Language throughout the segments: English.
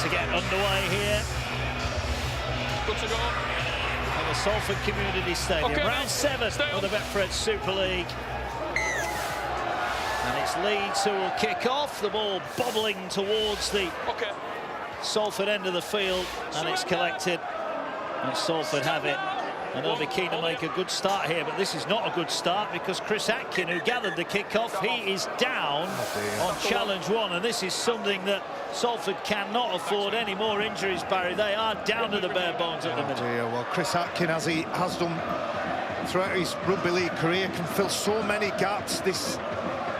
to get underway here. Good to go. At the Salford Community Stadium. Okay, Round 7 of the Betfred Super League. And it's Leeds who will kick off. The ball bobbling towards the Salford end of the field, and it's collected. And Salford have it. And they'll be keen to make a good start here, but this is not a good start because Chris Atkin, who gathered the kick-off, he is down on challenge 1, and this is something that Salford cannot afford any more injuries, Barry. They are down to the bare bones at the minute. Well, Chris Atkin, as he has done throughout his rugby league career, can fill so many gaps. This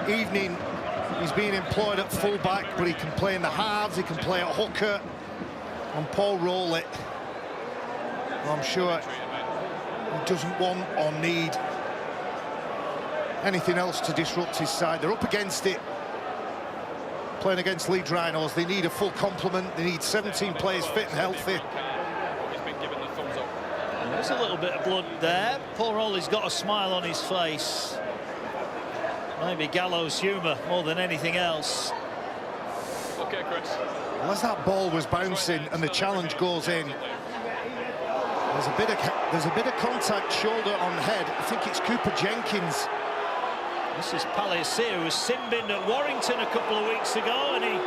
evening, he's being employed at full-back, but he can play in the halves, he can play at hooker. And Paul Rowlett, I'm sure he doesn't want or need anything else to disrupt his side. They're up against it, playing against Leeds Rhinos. They need a full complement. They need 17 players fit and healthy. There's a little bit of blood there. Paul Rowlett's got a smile on his face. Maybe gallows humour more than anything else. Okay, Chris. Well, as that ball was bouncing and the challenge goes in, there's a bit of contact, shoulder on head. I think it's Cooper Jenkins. This is Palliser, who was sin-binned at Warrington a couple of weeks ago, and he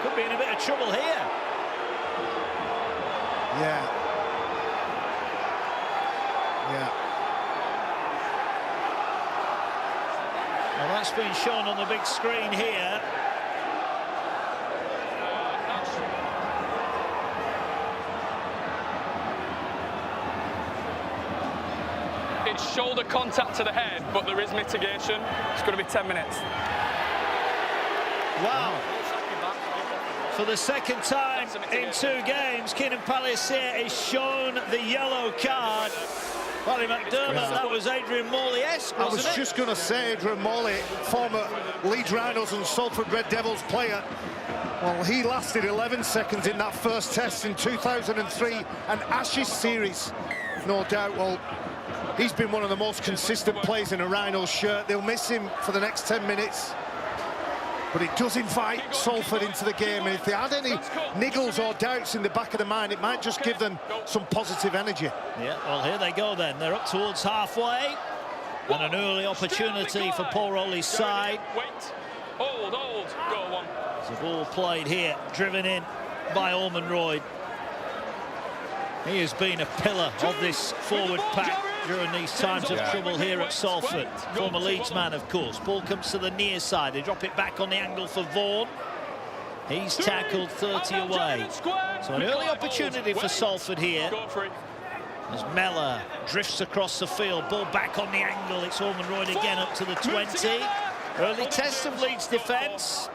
could be in a bit of trouble here. Yeah. Well, that's been shown on the big screen here. It's shoulder contact to the head, but there is mitigation. It's going to be 10 minutes. Wow. For the second time in 2 games, Keenan Palliser is shown the yellow card. Barry McDermott, that was Adrian Morley-esque, wasn't it? I was just going to say, Adrian Morley, former Leeds Rhinos and Salford Red Devils player. Well, he lasted 11 seconds in that first test in 2003, an Ashes series, no doubt. Well, he's been one of the most consistent players in a Rhinos shirt. They'll miss him for the next 10 minutes. But it does invite Salford into the game, and if they had any niggles or doubts in the back of the mind, it might just give them some positive energy. Yeah, well, here they go then. They're up towards halfway. And an early opportunity for Paul Rowley's side. Wait, hold, go one. There's a ball played here, driven in by Ormond Royd. He has been a pillar of this forward pack during these times of trouble here at Salford. Former Leeds man, of course. Ball comes to the near side. They drop it back on the angle for Vaughan. He's tackled 30 away. So an early opportunity for Salford here. As Mellor drifts across the field. Ball back on the angle. It's Ormond Royd again up to the 20. Early test of Leeds defence.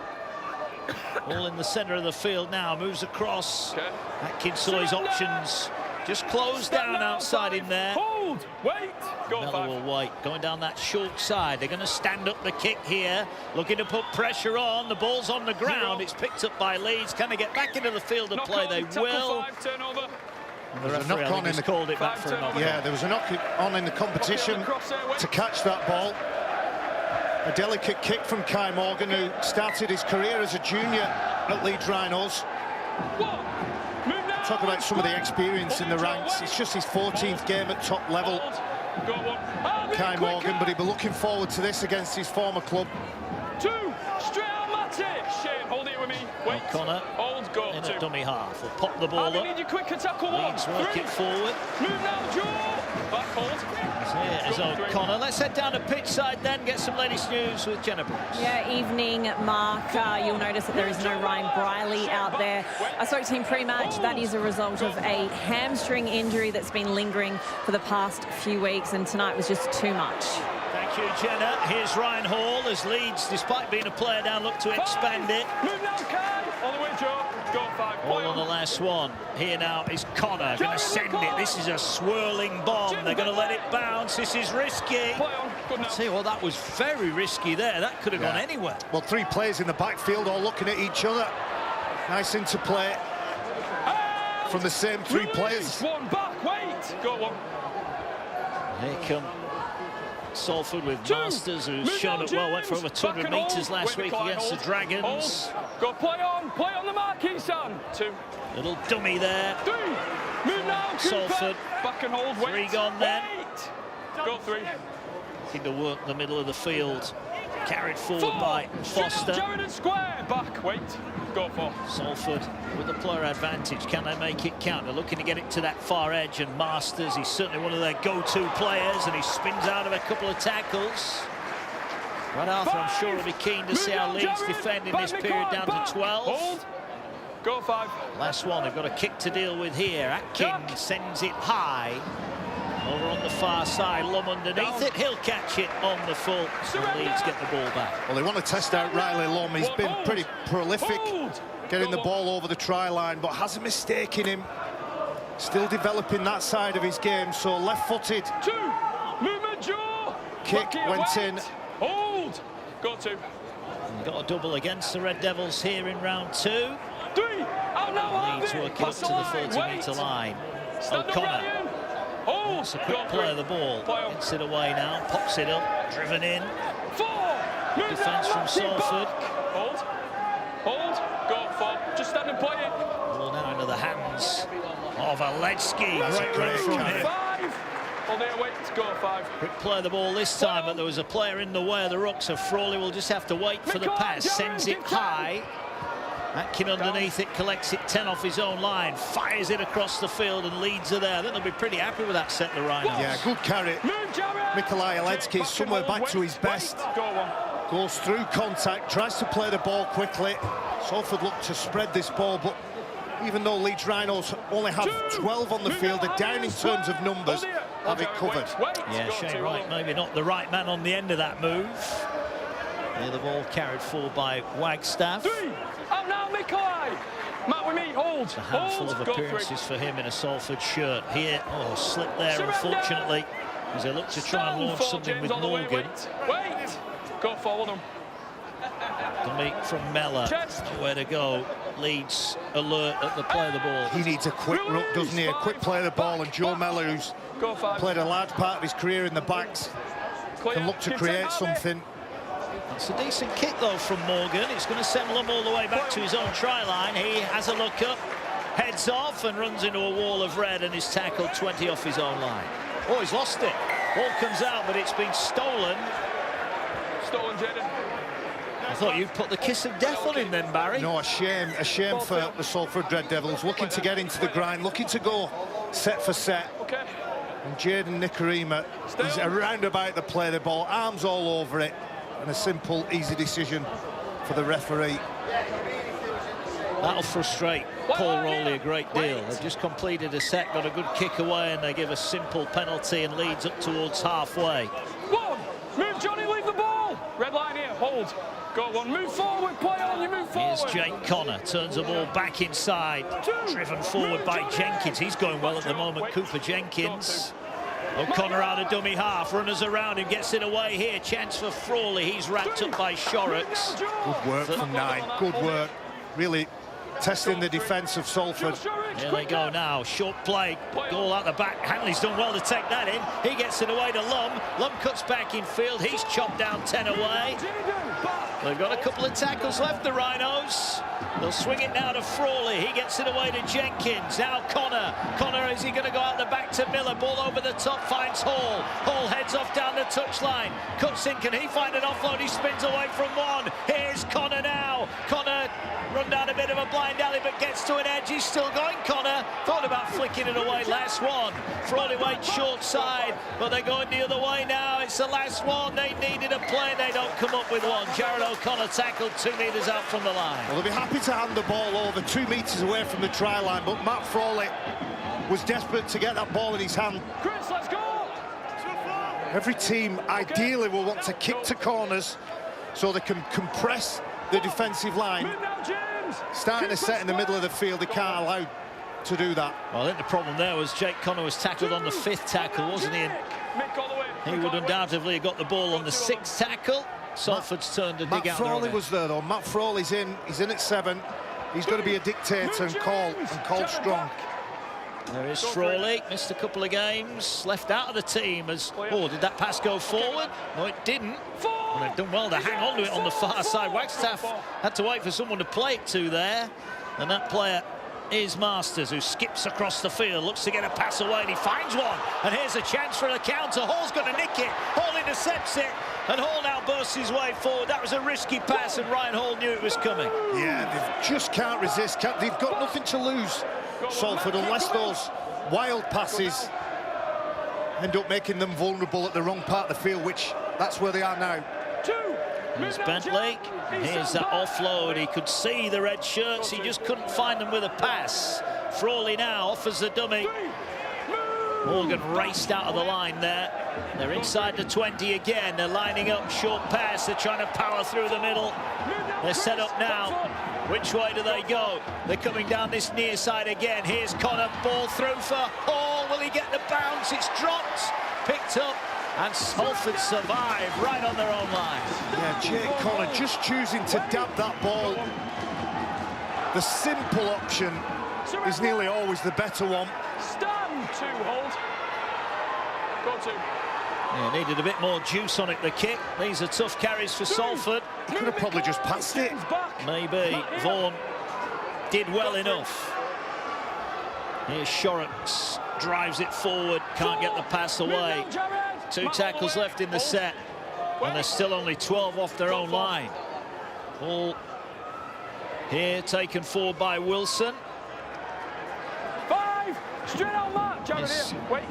All in the centre of the field now. Moves across. Atkinsoy's options just closed down outside him there. Hold, wait, go Mellor will wait. Going down that short side. They're going to stand up the kick here. Looking to put pressure on. The ball's on the ground. It's picked up by Leeds. Can they get back into the field of play? They will. And the referee, I think, called it back for a knock. Yeah, there was a knock on in the competition to catch that ball. A delicate kick from Kai Morgan, who started his career as a junior at Leeds Rhinos. Talk about some of the experience in the ranks. It's just his 14th game at top level, Kai Morgan, but he'll be looking forward to this against his former club. Shane, hold it with me. Wait. O'Connor in at dummy half. Will pop the ball up. Need you quicker tackle. Leeds work it forward. Move now, Joe. Back hold. Here is O'Connor. Let's head down to pitch side then, get some latest news with Jenna Brooks. Yeah, evening, Mark. You'll notice that there is no Ryan Briley out there. I spoke to him pre-match. That is a result of a hamstring injury that's been lingering for the past few weeks, and tonight was just too much. Thank you, Jenna. Here's Ryan Hall as Leeds, despite being a player down, look to expand it. Move now, Kai. On the way, Joe. Go 5. All on the last one. Here now is Connor going to send it. This is a swirling bomb. They're going to let it bounce. This is risky. See, well, that was very risky there. That could have gone anywhere. Well, 3 players in the backfield all looking at each other. Nice interplay from the same 3 players. One back, wait. Go one. Here come Salford with Masters, who's shown it well, went for over 200 metres last week against the Dragons. Go play on the marquee, son. 2. Little dummy there. 3. Move now, Salford. Back and hold, wait. 3 gone then. Go 3. Looking to work in the middle of the field. Carried forward 4. by Foster. Jared and square, back, wait. Go 4. Salford with the player advantage. Can they make it count? They're looking to get it to that far edge, and Masters, he's certainly one of their go-to players, and he spins out of a couple of tackles. Brad Arthur, I'm sure, will be keen to see how Leeds defend in this period down to 12. Hold. Go 5. Last one, they've got a kick to deal with here. Atkins sends it high. Over on the far side, Lum underneath it. He'll catch it on the full. And Leeds get the ball back. Well, they want to test out Riley Lum. He's been pretty prolific getting the ball over the try line, but has a mistake in him. Still developing that side of his game, so left-footed. 2. Movement, Joe. Kick went in. Hold. Go 2. Got a double against the Red Devils here in round 2. 3. Oh, no, Leeds working up to the 40-metre line. O'Connor. It's a quick play of the ball. Gets it away now, pops it up, driven in. 4. Defence from Salford. Hold. Go 4. Just stand and play it. Ball now into the hands of Aletsky. Great run from him. 5. On there, wait. Go 5. Quick play of the ball this time, but there was a player in the way of the ruck, so Frawley will just have to wait for the pass. Sends it high. Atkin underneath it, collects it 10 off his own line, fires it across the field, and Leeds are there. I think they'll be pretty happy with that set, the Rhinos. Yeah, good carry. Mikolaj Aletsky somewhere back to his best. Goes through contact, tries to play the ball quickly. Salford look to spread this ball, but even though Leeds Rhinos only have 12 on the field, they're down in terms of numbers, have it covered. Yeah, Shane Wright, maybe not the right man on the end of that move. Yeah, the ball carried forward by Wagstaff. 3. Up now, Mikolaj. Matt with me, hold. A handful of appearances for him in a Salford shirt. Here, slip there, unfortunately, as they look to try and launch something with Morgan. Wait. Go forward him. Dummy from Mellor. Nowhere to go. Leeds alert at the play of the ball. He needs a quick ruck, doesn't he? A quick play of the ball, and Joe Mellor, who's played a large part of his career in the backs, can look to create something. It's a decent kick, though, from Morgan. It's going to send Lum all the way back to his own try line. He has a look up, heads off, and runs into a wall of red, and is tackled 20 off his own line. Oh, he's lost it. Ball comes out, but it's been stolen. Stolen, Jaden. I thought you'd put the kiss of death on him then, Barry. No, a shame for the Salford Red Devils, looking to get into the grind, looking to go set for set. And Jaden Nikarima is around about the play of the ball, arms all over it, and a simple, easy decision for the referee. That'll frustrate Paul Rowley a great deal. They've just completed a set, got a good kick away, and they give a simple penalty, and Leeds up towards halfway. 1. Move, Johnny, leave the ball. Red line here, hold. Go 1, move forward, play on, you move forward. Here's Jake Connor, turns the ball back inside, driven forward by Jenkins. He's going well at the moment, Cooper Jenkins. O'Connor out of dummy half, runners around him, gets it away here. Chance for Frawley, he's wrapped up by Shorrocks. Good work from 9, good work. Really testing the defence of Salford. Here they go now, short play, goal out the back. Hanley's done well to take that in. He gets it away to Lum. Lum cuts back in field, he's chopped down 10 away. They've got a couple of tackles left, the Rhinos. They'll swing it now to Frawley. He gets it away to Jenkins. Now Connor. Connor, is he going to go out the back to Miller? Ball over the top, finds Hall. Hall heads off down the touchline. Cuts in, can he find an offload? He spins away from one. Here's Connor now. Connor run down a bit of a blind alley, but gets to an edge. He's still going, Connor. Thought about flicking it away. Last one. Frawley waits short side, but they're going the other way now. It's the last one. They needed a play. They don't come up with one. Jared O'Connor tackled 2 metres out from the line. Well, they'll be happy to hand the ball over 2 metres away from the try line, but Matt Frawley was desperate to get that ball in his hand. Chris, let's go! Every team ideally will want to kick to corners so they can compress the defensive line. Starting a set in the middle of the field, they can't allow to do that. Well, I think the problem there was Jake Connor was tackled on the 5th tackle, wasn't he? And he would undoubtedly have got the ball on the 6th tackle. Salford's turn to dig out. Matt Frawley was there, though. Matt Frawley's in. He's in at 7. He's going to be a dictator and call strong. There is Frawley, missed a couple of games, left out of the team as... Oh, did that pass go forward? No, it didn't. And they've done well to hang on to it on the far side. Wagstaff had to wait for someone to play it to there. And that player is Masters, who skips across the field, looks to get a pass away, and he finds one. And here's a chance for a counter. Hall's going to nick it. Hall intercepts it. And Hall now bursts his way forward. That was a risky pass, and Ryan Hall knew it was coming. Yeah, they just can't resist. They've got nothing to lose, Salford, unless those wild passes end up making them vulnerable at the wrong part of the field, which that's where they are now. Here's Bentley. Here's that offload. He could see the red shirts. He just couldn't find them with a pass. Frawley now offers the dummy. Morgan raced out of the line there. They're inside the 20 again. They're lining up, short pass. They're trying to power through the middle. They're set up now. Which way do they go? They're coming down this near side again. Here's Connor, ball through for Hall. Will he get the bounce? It's dropped, picked up, and Salford survive right on their own line. Yeah, Jake Connor just choosing to dab that ball. The simple option is nearly always the better one. Stand to hold. Go to. Yeah, needed a bit more juice on it, the kick. These are tough carries for Salford. He could have probably just passed it. Maybe. Vaughan did well enough. Here's Shorrocks, drives it forward, can't get the pass away. 2 tackles left in the set, and they're still only 12 off their own line. Ball here taken forward by Wilson. 5, straight on mark, Jared here. Wait,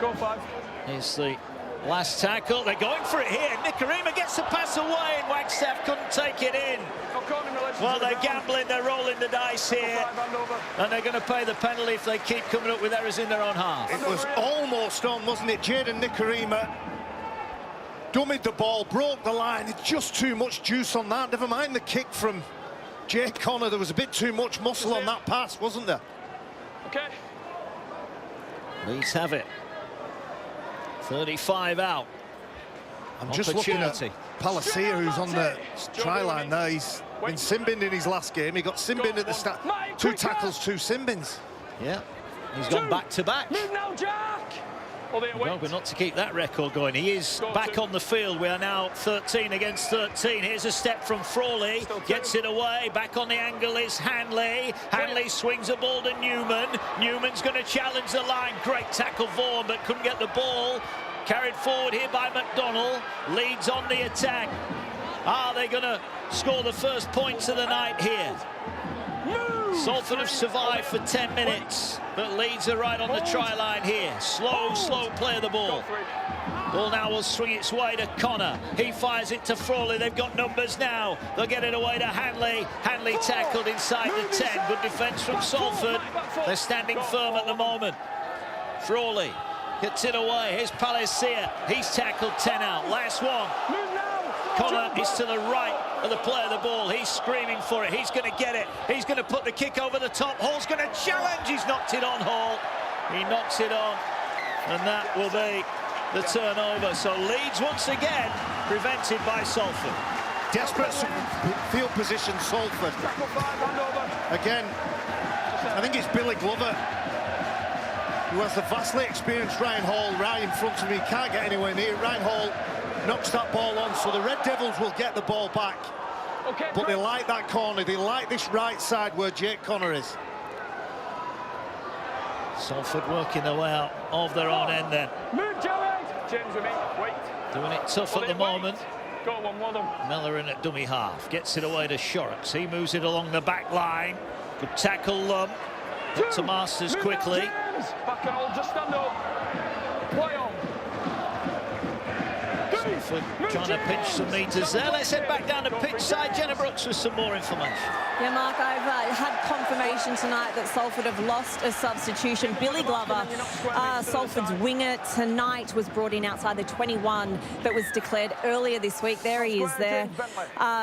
go 5. Here's the last tackle. They're going for it here. Nicarima gets the pass away, and Wagstaff couldn't take it in. Well, they're gambling, they're rolling the dice here, and they're going to pay the penalty if they keep coming up with errors in their own half. It was almost on, wasn't it? Jaden Nicarima dummied the ball, broke the line. It's just too much juice on that. Never mind the kick from Jake Connor. There was a bit too much muscle on that pass, wasn't there? Okay. Leeds have it. 35 out. I'm just looking at Palacia, who's on the try line there. He's been sin-binned in his last game. He got sin-binned at the start. 2 tackles, 2 sin-bins. Yeah, he's gone back-to-back. Move now, Jack! Well, we're not to keep that record going. He is back on the field. We are now 13 against 13. Here's a step from Frawley. Gets it away. Back on the angle is Hanley. Hanley swings a ball to Newman. Newman's going to challenge the line. Great tackle, Vaughan, but couldn't get the ball. Carried forward here by McDonnell. Leeds on the attack. Are they going to score the first points of the night here? Salford have survived for 10 minutes, but Leeds are right on the try line here. Slow play of the ball. Ball now will swing its way to Connor. He fires it to Frawley. They've got numbers now. They'll get it away to Hanley. Hanley tackled inside the 10. Good defence from Salford. They're standing firm at the moment. Frawley gets it away. Here's Palacia. He's tackled 10 out. Last one. Connor is to the right of the play of the ball. He's screaming for it. He's going to get it. He's going to put the kick over the top. Hall's going to challenge. He's knocked it on, Hall. He knocks it on, and that will be the turnover. So Leeds once again prevented by Salford. Desperate field position, Salford. Again, I think it's Billy Glover who has the vastly experienced Ryan Hall right in front of me. Can't get anywhere near. Ryan Hall knocks that ball on, so the Red Devils will get the ball back. But they like that corner. They like this right side where Jake Connor is. Salford working their way out of their own end then. Move, Jared! James with me. Wait. Doing it tough at the moment. Go on, well done. Mellerin at dummy half. Gets it away to Shorrocks. He moves it along the back line. Good tackle, up to Masters quickly. Back and hold, just stand up. Play on. Salford trying to pinch some metres there. Let's head back down to pitch side. Jenna Brooks with some more information. Yeah, Mark, I've had confirmation tonight that Salford have lost a substitution. Billy Glover, Salford's winger tonight, was brought in outside the 21, but was declared earlier this week. There he is there.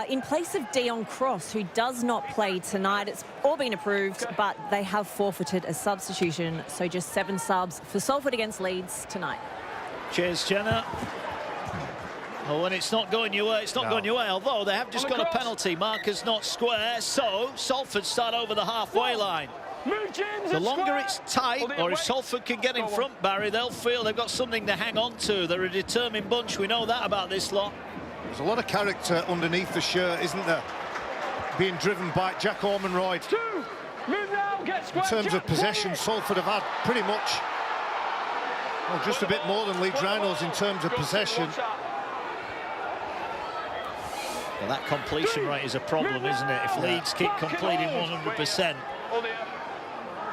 In place of Dion Cross, who does not play tonight. It's all been approved, but they have forfeited a substitution. So just 7 subs for Salford against Leeds tonight. Cheers, Jenna. Oh, when it's not going your way, it's not going your way, although they have just got a penalty. Marker's not square, so Salford start over the halfway line. Move, James, The longer square. it's tight, or if Salford can get in front, Barry, they'll feel they've got something to hang on to. They're a determined bunch. We know that about this lot. There's a lot of character underneath the shirt, isn't there? Being driven by Jack Ormonroyd. Move now, get square. In terms of possession, Salford have had pretty much, well, just a bit more than Leeds Rhinos in terms of possession. Well, that completion rate is a problem, isn't it? If Leeds keep completing 100%,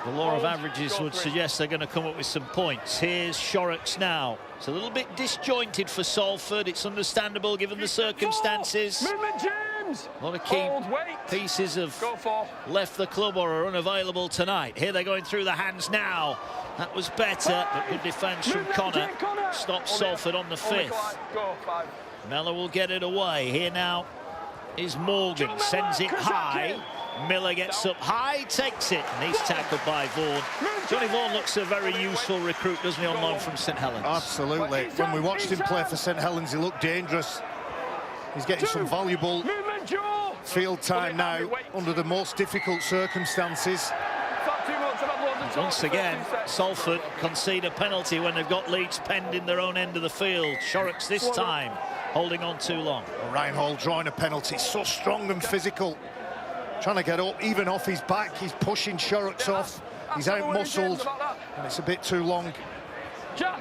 the law of averages would suggest they're going to come up with some points. Here's Shorrocks now. It's a little bit disjointed for Salford. It's understandable given the circumstances. A lot of key pieces have left the club or are unavailable tonight. Here they're going through the hands now. That was better, but good defence from Connor. Stops Salford on the fifth. Mellor will get it away. Here now is Morgan. Sends it high. Miller gets up high, takes it, and he's tackled by Vaughan. Johnny Vaughan looks a very useful recruit, doesn't he, on loan from St Helens? Absolutely. When we watched him play for St Helens, he looked dangerous. He's getting some valuable field time now under the most difficult circumstances. Once again, Salford concede a penalty when they've got Leeds penned in their own end of the field. Shorrocks this time holding on too long. Well, Ryan Hall drawing a penalty, so strong and physical. Trying to get up, even off his back. He's pushing Shorrocks off. He's out-muscled, and it's a bit too long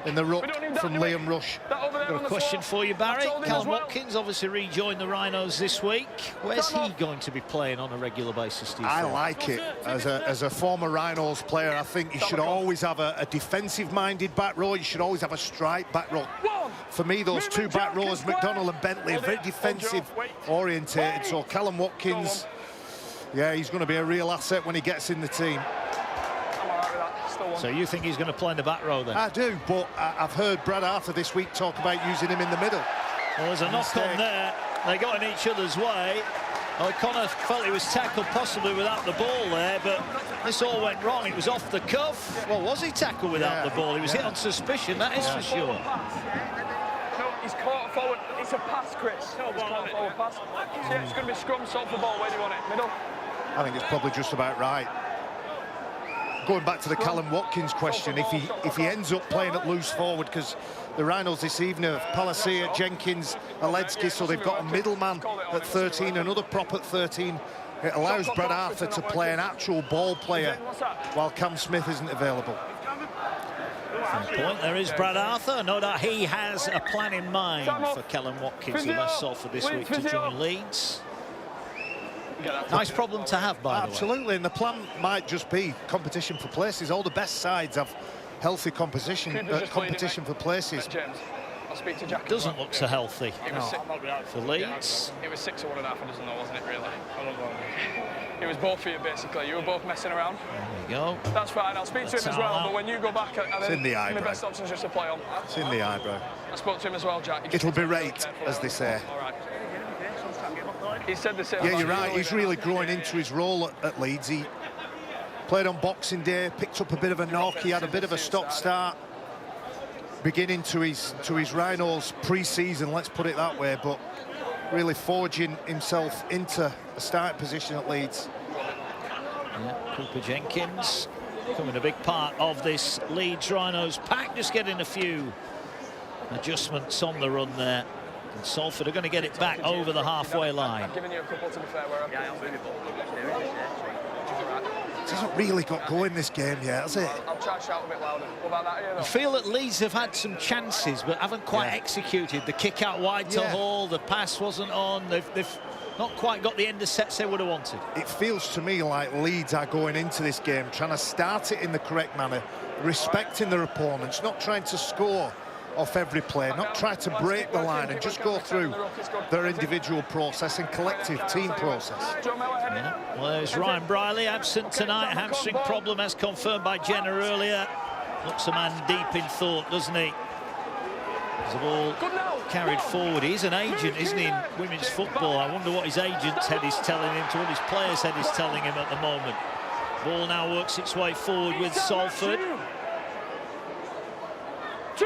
in the ruck from Liam Rush. Got a question for you, Barry. Callum Watkins obviously rejoined the Rhinos this week. Where's he going to be playing on a regular basis, do you think? I like it. As a former Rhinos player, I think you should always have a defensive-minded back row. You should always have a strike back row. For me, those two back rows, McDonnell and Bentley, are very defensive-orientated. So Callum Watkins, yeah, he's going to be a real asset when he gets in the team. So you think he's going to play in the back row then? I do, but I've heard Brad Arthur this week talk about using him in the middle. Well, there's a knock on there. They got in each other's way. O'Connor felt he was tackled possibly without the ball there, but this all went wrong. It was off the cuff. Well, was he tackled without the ball? He was hit on suspicion, that is for sure. No, he's caught forward. It's a pass, Chris. He's caught forward pass. Yeah, it's going to be scrum, Salford ball. Where do you want it? Middle? I think it's probably just about right. Going back to the Callum Watkins question, if he ends up playing at loose forward, because the Rhinos this evening have Palacia, Jenkins, Aledzki, so they've got a middleman at 13, another prop at 13. It allows Brad Arthur to play an actual ball player while Cam Smith isn't available. Point. There is Brad Arthur. No doubt he has a plan in mind for Callum Watkins, who left Salford this week to join Leeds. Nice problem to have, by the way. Absolutely, and the plan might just be competition for places. All the best sides have healthy competition for places. I'll speak to Jack. Doesn't look so healthy for Leeds. It was 6 or 1.5 a dozen, though, wasn't it, really? It was both of you, basically. You were both messing around. There you go. That's fine. I'll speak to him as well, but when you go back, it's in the eyebrow. The best option is just to play on. It's in the eyebrow. I spoke to him as well, Jack. It'll be right, as they say. All right. He said the same. Yeah, you're right. He's really growing into his role at Leeds. He played on Boxing Day, picked up a bit of a knock. He had a bit of a stop-start beginning to his Rhinos pre-season, let's put it that way, but really forging himself into a starting position at Leeds. Yeah, Cooper Jenkins becoming a big part of this Leeds Rhinos pack, just getting a few adjustments on the run there. And Salford are going to get it back over the halfway line. I've given you a couple, to be fair, where It hasn't really got going this game yet, has it? I'll try to shout a bit louder. What about that here, though? I feel that Leeds have had some chances, but haven't quite executed. The kick out wide to Hall, the pass wasn't on. They've not quite got the end of sets they would have wanted. It feels to me like Leeds are going into this game trying to start it in the correct manner, respecting their opponents, not trying to score off every play, not try to break the line and just go through their individual process and collective team process. Yeah. Well, there's Ryan Briley, absent tonight, hamstring problem as confirmed by Jenna earlier. Looks a man deep in thought, doesn't he? As the ball carried forward. He's an agent, isn't he, in women's football? I wonder what his agent's head is telling him, to what his player's head is telling him at the moment. Ball now works its way forward with Salford. So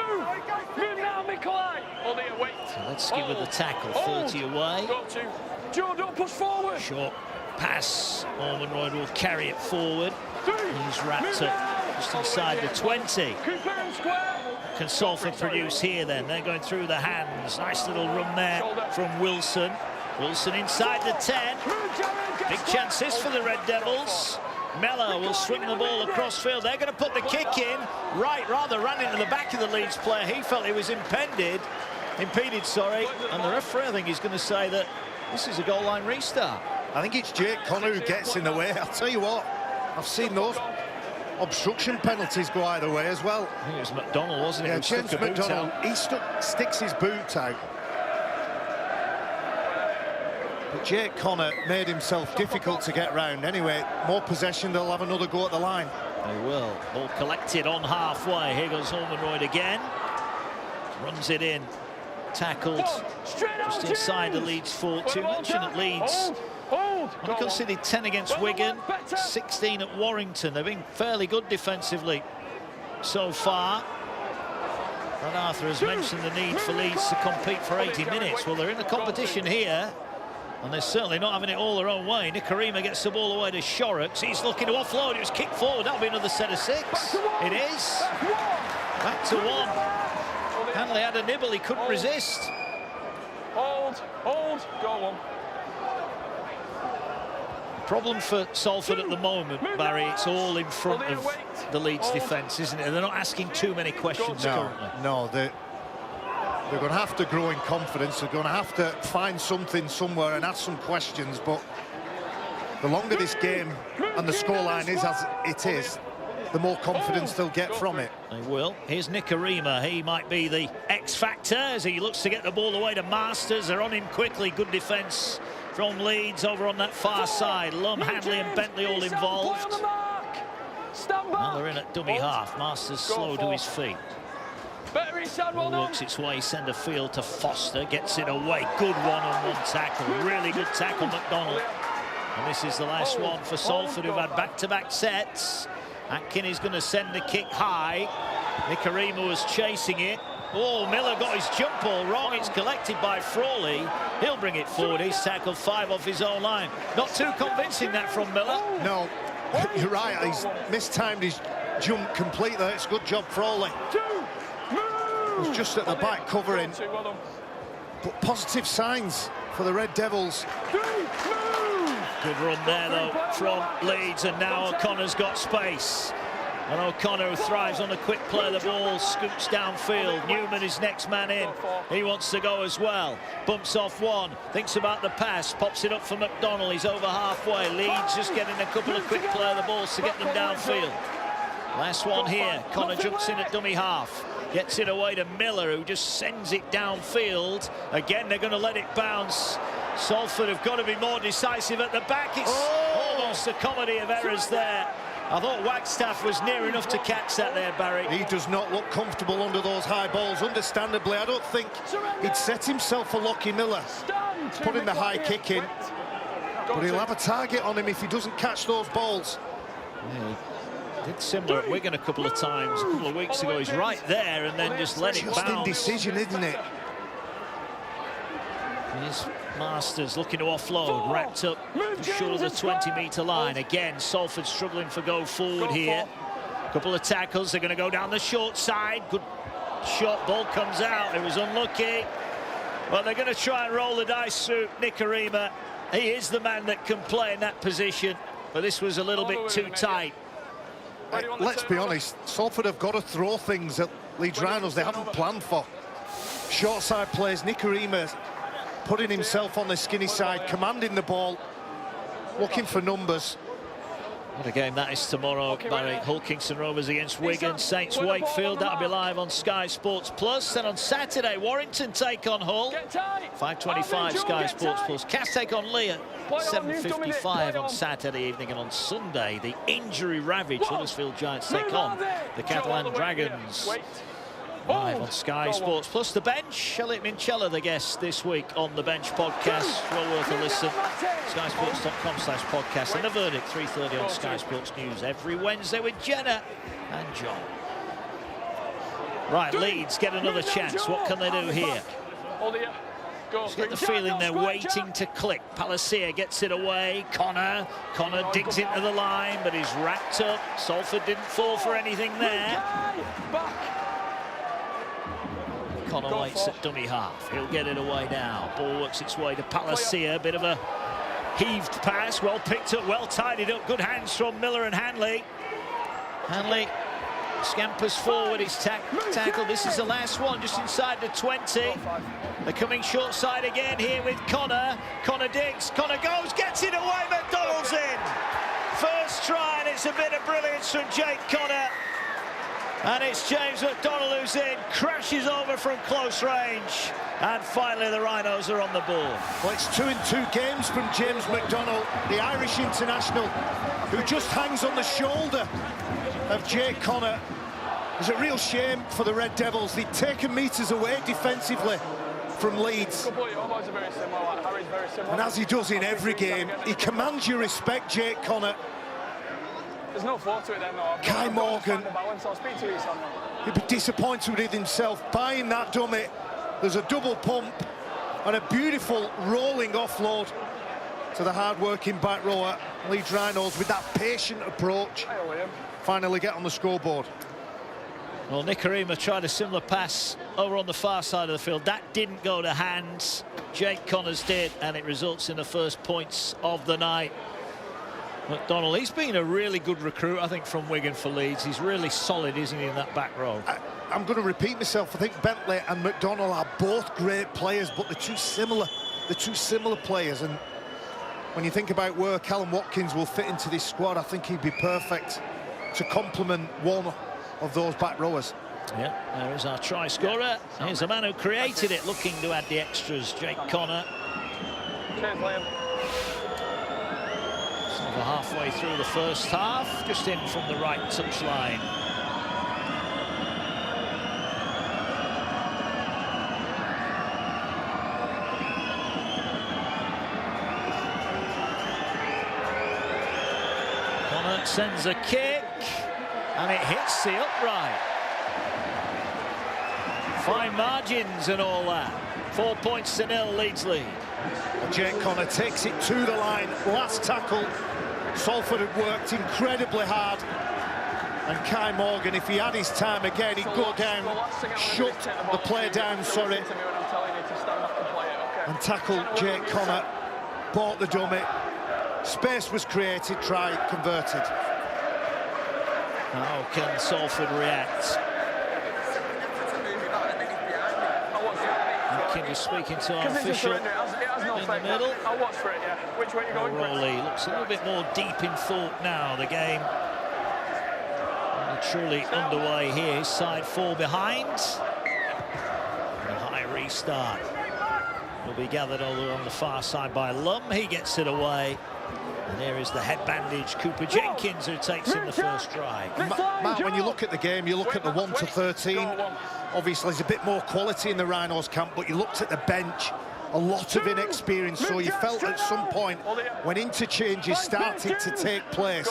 let's give her the tackle, 30 away. Joe, don't push forward. Short pass, Ormonroyd will carry it forward. He's wrapped up just inside the 20. Can Salford produce here then? They're going through the hands. Nice little run there from Wilson. Wilson inside the 10. Big chances for the Red Devils. Mellor will swing the ball across field. They're going to put the kick in. Wright rather ran into the back of the Leeds player. He felt he was impeded, and the referee, I think, is going to say that this is a goal line restart. I think it's Jake Connor who gets in the way. I'll tell you what, I've seen those obstruction penalties go either way as well. I think it was McDonald, wasn't it? Yeah, who James stuck the boot McDonald, out. he sticks his boot out. But Jake Connor made himself difficult to get round. Anyway, more possession, they'll have another go at the line. They will. Ball collected on halfway. Here goes Ormonroyd again. Runs it in. Tackled just inside the Leeds 4-2. You mentioned at Leeds, only conceded 10 against Wigan, 16 at Warrington. They've been fairly good defensively so far. Brad Arthur has mentioned the need for Leeds to compete for 80 minutes. Well, they're in the competition here, and they're certainly not having it all their own way. Nicarima gets the ball away to Shorrocks. He's looking to offload. It was kicked forward. That'll be another set of 6. It is. Back to 1. Hanley had a nibble. He couldn't resist. Hold, go on. Problem for Salford at the moment, Barry, it's all in front of the Leeds defence, isn't it? They're not asking too many questions currently. No, they're going to have to grow in confidence. They're going to have to find something somewhere and ask some questions. But the longer this game and the scoreline is as it is, the more confidence they'll get from it. They will. Here's Nicarima. He might be the X factor as he looks to get the ball away to Masters. They're on him quickly. Good defence from Leeds over on that far side. Lum, Hadley and Bentley all involved. Now they're in at dummy half. Masters slow to his feet. Works its way centre field to Foster. Gets it away. Good one-on-one tackle. Really good tackle, McDonald. And this is the last one for Salford, who've had back-to-back sets. Atkin is going to send the kick high. Nicarima was chasing it. Oh, Miller got his jump ball wrong. It's collected by Frawley. He'll bring it forward. He's tackled 5 off his own line. Not too convincing, that, from Miller. No, you're right. He's mistimed his jump completely. It's a good job, Frawley. He's just at the back covering. But positive signs for the Red Devils. Good run there, though, from Leeds, and now O'Connor's got space. And O'Connor, who thrives on a quick play, the ball scoots downfield. Newman is next man in. He wants to go as well. Bumps off one, thinks about the pass, pops it up for McDonald. He's over halfway. Leeds just getting a couple of quick play the balls to get them downfield. Last one here. Connor jumps in at dummy half. Gets it away to Miller, who just sends it downfield. Again, they're going to let it bounce. Salford have got to be more decisive at the back. It's almost a comedy of errors there. I thought Wagstaff was near enough to catch that there, Barry. He does not look comfortable under those high balls, understandably. I don't think he'd set himself for Lockie Miller, putting the high kick in. But he'll have a target on him if he doesn't catch those balls. Yeah, he did similar at Wigan a couple of times. A couple of weeks ago, he's right there and then just let it bounce. Just indecision, isn't it? Here's Masters looking to offload, wrapped up short of the 20-metre line. Again, Salford struggling for go forward here. A couple of tackles, they're going to go down the short side. Good shot, ball comes out. It was unlucky. Well, they're going to try and roll the dice through Nicarima. He is the man that can play in that position, but this was a little bit too tight. Let's be honest, Salford have got to throw things at Leeds Rhinos they haven't planned for. Short side plays, Nicarima putting himself on the skinny side, commanding the ball, looking for numbers. What a game that is tomorrow, Barry. Hull Kingston Rovers against Wigan. Saints Wakefield, that'll be live on Sky Sports Plus. Then on Saturday, Warrington take on Hull. 5:25 Sky Sports Plus. Cass take on Leah. 7:55 on Saturday evening. And on Sunday, the injury-ravaged Huddersfield Giants take on the Catalan Dragons. Live on Sky Sports Plus. The Bench, Elliot Minchella, the guest this week on The Bench podcast. Well worth a listen. SkySports.com/podcast. And The Verdict, 3:30 on Sky Sports News every Wednesday with Jenna and John. Right, Leeds get another chance. What can they do here? Just get the feeling they're waiting to click. Palacia gets it away. Connor digs into the line, but he's wrapped up. Salford didn't fall for anything there. Connor waits at dummy half. He'll get it away now. Ball works its way to Palacia. Bit of a heaved pass. Well picked up, well tidied up. Good hands from Miller and Hanley. Hanley scampers forward, his tackle. This is the last one, just inside the 20. They're coming short side again here with Connor. Connor digs, Connor goes, gets it away, McDonald's in. First try, and it's a bit of brilliance from Jake Connor. And it's James McDonald who's in, crashes over from close range. And finally the Rhinos are on the board. Well, it's 2 in 2 games from James McDonald, the Irish international, who just hangs on the shoulder of Jake Connor. It's a real shame for the Red Devils. They'd taken metres away defensively from Leeds. And as he does in every game, he commands your respect, Jake Connor. There's no flow to it then, though. Kai Morgan, I'll speak to East he'd be disappointed with himself buying that dummy. There's a double pump and a beautiful rolling offload to the hard-working back rower. Leeds Rhinos with that patient approach. Finally get on the scoreboard. Well, Nicarima tried a similar pass over on the far side of the field. That didn't go to hands. Jake Connors did, and it results in the first points of the night. McDonald, he's been a really good recruit, I think, from Wigan for Leeds. He's really solid, isn't he, in that back row? I'm going to repeat myself. I think Bentley and McDonald are both great players, but they're too similar. They're two similar players, and when you think about where Callum Watkins will fit into this squad, I think he'd be perfect to complement one of those back rowers. Yeah, there is our try scorer. Here's the man who created it, looking to add the extras, Jake Connor. Cheers, Liam. Over halfway through the first half, just in from the right touchline. Connor sends a kick, and it hits the upright. Fine margins and all that. 4 points to 0, Leeds lead. Jake Connor takes it to the line. Last tackle. Salford had worked incredibly hard. And Kai Morgan, if he had his time again, he'd go down, shut the play down, sorry, and tackle Jake Connor. Bought the dummy. Space was created, try converted. How can Salford react? King is speaking to our official in the middle. I'll watch for it, yeah. Which way are you going, Chris? Rowley looks a little bit more deep in thought now. The game truly underway here. His side 4 behind. A high restart will be gathered over on the far side by Lum. He gets it away. And there is the head bandage, Cooper Jenkins, who takes in the first try. Matt, when you look at the game, you look at the 1 to 13. Obviously, there's a bit more quality in the Rhinos camp, but you looked at the bench, a lot of inexperience, so you felt at some point when interchanges started to take place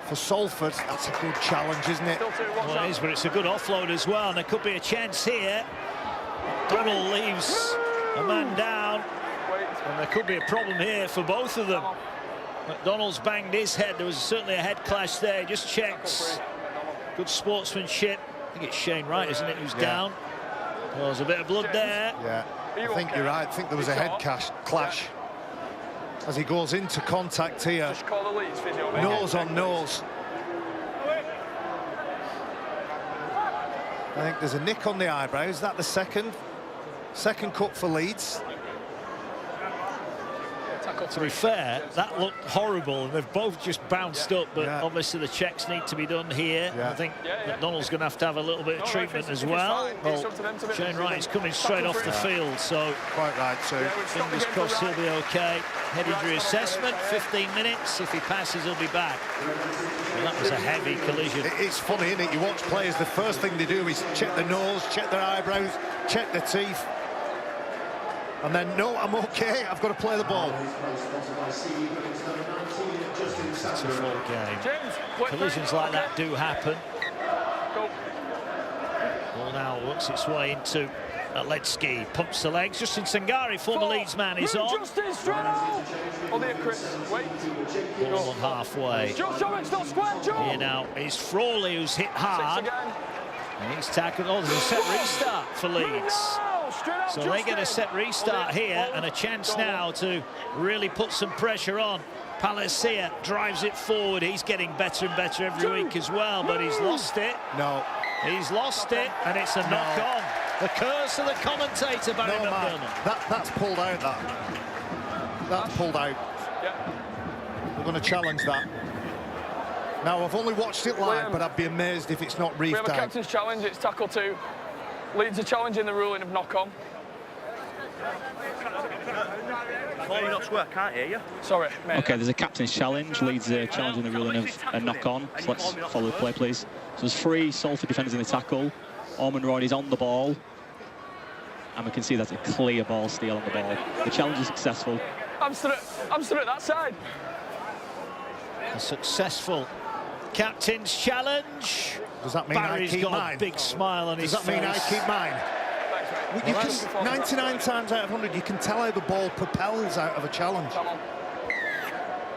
for Salford, that's a good challenge, isn't it? Well, it is, but it's a good offload as well, and there could be a chance here. Donald leaves a man down, and there could be a problem here for both of them. McDonald's banged his head. There was certainly a head clash there. He just checks. Good sportsmanship. I think it's Shane Wright, isn't it, who's down? Well, there's a bit of blood there. Yeah, I think you're right. I think there was a head clash as he goes into contact here. Just call the Leeds physio, mate. Nose on nose. I think there's a nick on the eyebrow. Is that the second cut for Leeds? To be fair, that looked horrible, and they've both just bounced up, but obviously the checks need to be done here. I think McDonald's going to have a little bit of treatment as well. Shane Wright is coming straight off the field, so quite right too. Fingers crossed he'll be okay. Head injury assessment, 15 minutes. If he passes, he'll be back. Well, that was a heavy collision. It's funny, isn't it? You watch players, the first thing they do is check their nose, check their eyebrows, check their teeth. And then, no, I'm okay, I've got to play the ball. It's a full game. Collisions like that do happen. Ball now works its way into Aletsky pumps the legs. Justin Sangari, former Leeds man, is on. Justin, straight out. Oh, there, Chris. Wait. Ball on halfway. Joe Shorrock's not square, Joe. Here now is Frawley, who's hit hard. And he's tackled. Oh, there's a set restart for Leeds. So they get a set restart here and a chance now to really put some pressure on. Palacia drives it forward. He's getting better and better every week as well, but he's lost it. No. He's lost it, and it's a knock-on. The curse of the commentator, Barry McDermott. That's pulled out, That's pulled out. Yeah. We're going to challenge that. Now, I've only watched it live, but I'd be amazed if it's not reefed We have a out. captain's challenge. It's tackle 2. Leeds are challenging the ruling of knock-on. You're not square, can't hear you. Sorry, mate. Okay, there's a captain's challenge. Leeds are challenging the ruling of a knock-on. So let's follow the play, please. So there's 3 Salford defenders in the tackle. Ormond Royd is on the ball. And we can see that's a clear ball steal on the ball. The challenge is successful. I'm stood at that side. A successful captain's challenge. Does that mean Barry's I keep got mine? a big smile on his face. Does that mean I keep mine? Thanks, Well, mate. you can, 99 times out of 100, you can tell how the ball propels out of a challenge. Come on.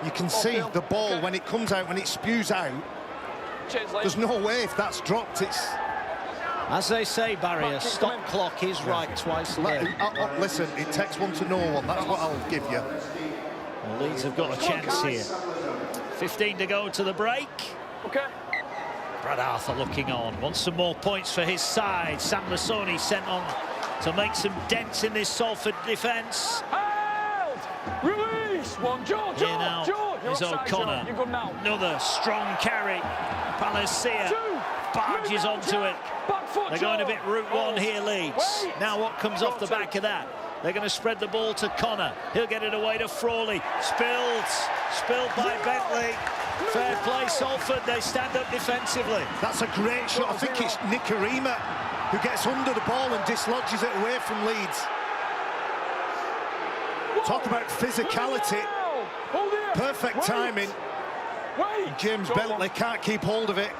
You can see the ball when it comes out, when it spews out. Cheers, Lee. There's no way if that's dropped, it's... As they say, Barry, a stop clock is right twice a day. Listen, it takes one to know one. That's what I'll give you. Well, Leeds have got a chance here. 15 to go to the break. Okay. Brad Arthur looking on. Wants some more points for his side. Sam Lasoni sent on to make some dents in this Salford defence. Held! Release! One, George! Here now is O'Connor. You're good now. Another strong carry. Palacia barges onto it. They're going a bit route one here, Leeds. Now what comes off the back of that? They're going to spread the ball to Connor. He'll get it away to Frawley. Spilled by Bentley. Fair play, Salford. They stand up defensively. That's a great shot. I think it's Nikarima who gets under the ball and dislodges it away from Leeds. Talk about physicality. Perfect timing. James Bentley can't keep hold of it.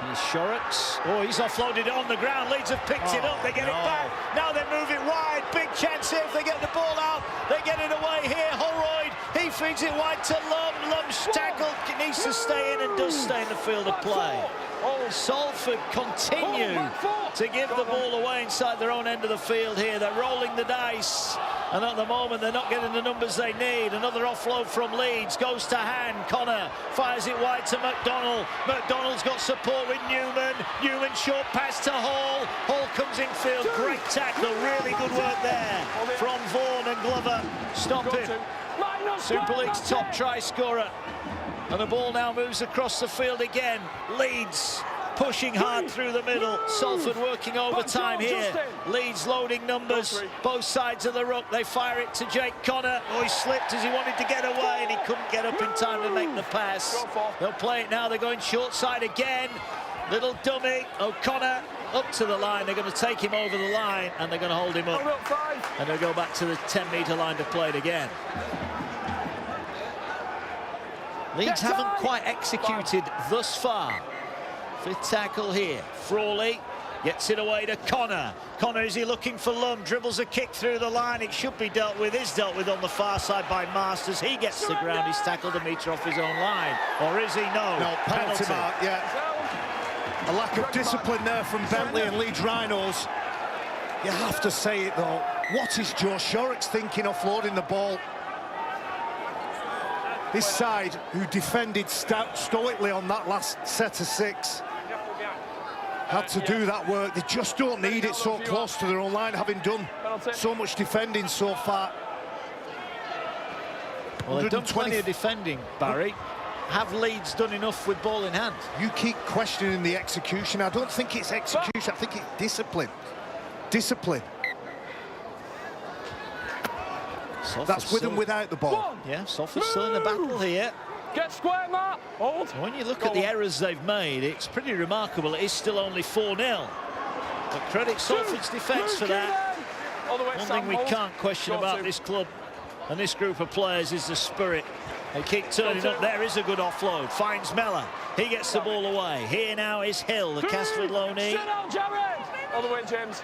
Here's Shorrocks. Oh, he's offloaded it on the ground. Leeds have picked it up. They get it back. Now they move it wide. Big chance here if they get the ball out. They get it away here. Holroyd, he feeds it wide to Lum. Lum's tackle needs to stay in and does stay in the field of play. Salford continue to give the ball away inside their own end of the field here. They're rolling the dice. And at the moment, they're not getting the numbers they need. Another offload from Leeds. Goes to Hand. Connor fires it wide to McDonald. McDonald's got support with Newman. Newman short pass to Hall. Hall comes in field. Great tackle. Really good work there from Vaughan and Glover. Stop him. Super League's top try scorer. And the ball now moves across the field again. Leeds pushing hard through the middle. Salford working overtime here. Leeds loading numbers. Both sides of the ruck. They fire it to Jake Connor. Oh, he slipped as he wanted to get away and he couldn't get up in time to make the pass. They'll play it now. They're going short side again. Little dummy. O'Connor up to the line. They're going to take him over the line and they're going to hold him up. And they'll go back to the 10-metre line to play it again. Leeds haven't quite executed thus far. Fifth tackle here. Frawley gets it away to Connor. Connor, is he looking for Lum? Dribbles a kick through the line. It should be dealt with. Is dealt with on the far side by Masters. He gets to the ground. He's tackled a metre off his own line. Or is he? No. Penalty mark, yeah. A lack of discipline there from Bentley and Leeds Rhinos. You have to say it, though. What is Joe Shorrocks thinking offloading the ball? This side, who defended stoically on that last set of 6, had to do that work. They just don't need it so close to their own line, having done so much defending so far. Well, they've done plenty of defending, Barry. Have Leeds done enough with ball in hand? You keep questioning the execution. I don't think it's execution. I think it's discipline. Discipline. That's with and without the ball. Yeah, Salford's still in the battle here. Get square, Matt. Hold. When you look at the errors they've made, it's pretty remarkable. It is still only 4-0. But credit Salford's defence for that. One thing we can't question about this club and this group of players is the spirit. They keep turning up. There is a good offload. Finds Mellor. He gets the ball away. Here now is Hill, the Casford loanee. All the way, James.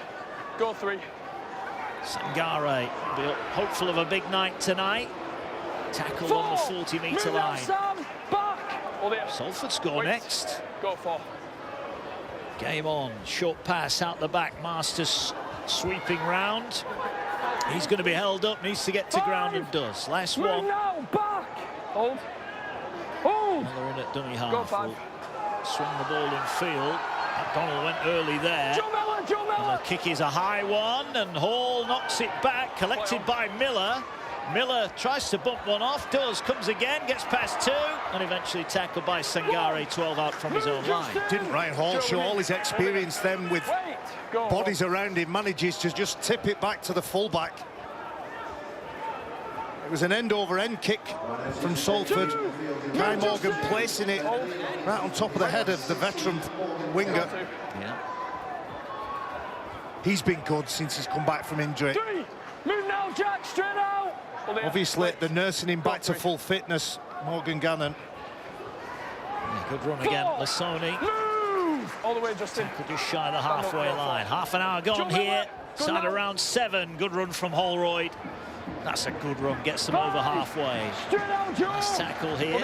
Go 3. Sangare will be hopeful of a big night tonight. Tackle on the 40-metre line. Back. Salford score next. Go 4. Game on. Short pass out the back. Masters sweeping round. He's going to be held up. Needs to get to ground and does. Last one. Now, back. Hold. Hold. Another in at dummy Go half. 5. Will swing the ball in field. McDonald went early there. Joe Miller. The kick is a high one, and Hall knocks it back, collected by Miller. Miller tries to bump one off, comes again, gets past 2, and eventually tackled by Sangare, 12 out from his own line. Didn't Ryan Hall show all his experience then with bodies around him, manages to just tip it back to the fullback. It was an end-over-end kick from Salford. Kai Morgan placing it right on top of the head of the veteran winger. Yeah. He's been good since he's come back from injury. 3. Move now, Jack, straight out. Obviously, they're nursing him back to full fitness, Morgan Gannon. Yeah, good run again, Lasoni. Move! All the way, Justin. Could just shy the halfway line. Half an hour gone here. Start around 7. Good run from Holroyd. That's a good run. Gets them over halfway. Nice tackle here.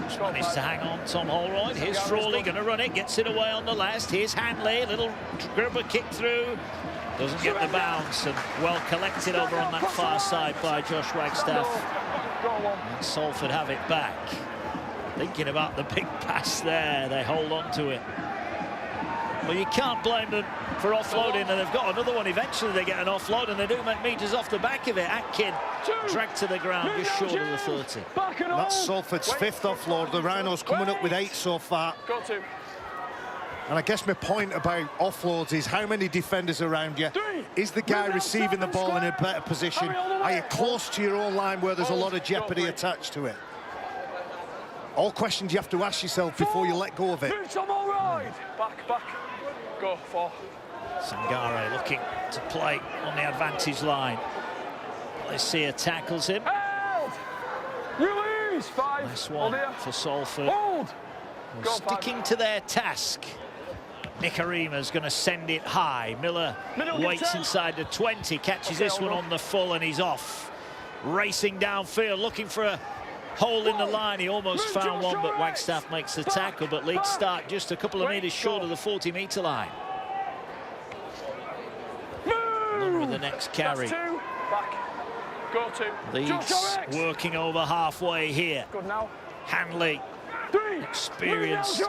Just managed to hang on, Tom Holroyd. Here's Frawley, going to run it. Gets it away on the last. Here's Hanley. Little grubber kick through. Doesn't get the bounce, and well collected over on that far side by Josh Wagstaff. And Salford have it back. Thinking about the big pass there, they hold on to it. Well, you can't blame them for offloading, and they've got another one. Eventually they get an offload, and they do make meters off the back of it. Atkin dragged to the ground just short of the 30. That's Salford's 5th offload. The Rhinos coming up with 8 so far. Go 2. And I guess my point about offloads is how many defenders around you? Is the guy receiving the ball in a better position? Are you close to your own line where there's a lot of jeopardy attached to it? All questions you have to ask yourself before you let go of it. Back. Go 4. Sangare looking to play on the advantage line. Alessia tackles him. Release 5. Nice one for Salford. Hold. Sticking to their task. Nikarima's going to send it high. Miller waits inside the 20, catches this one on the full, and he's off. Racing downfield, looking for a hole in the line. He almost found one, but Wagstaff makes the tackle. But Leeds start just a couple of metres short of the 40-metre line. Miller with the next carry. Back. Go 2. Leeds working over halfway here. Good now. Hanley, 3. experienced.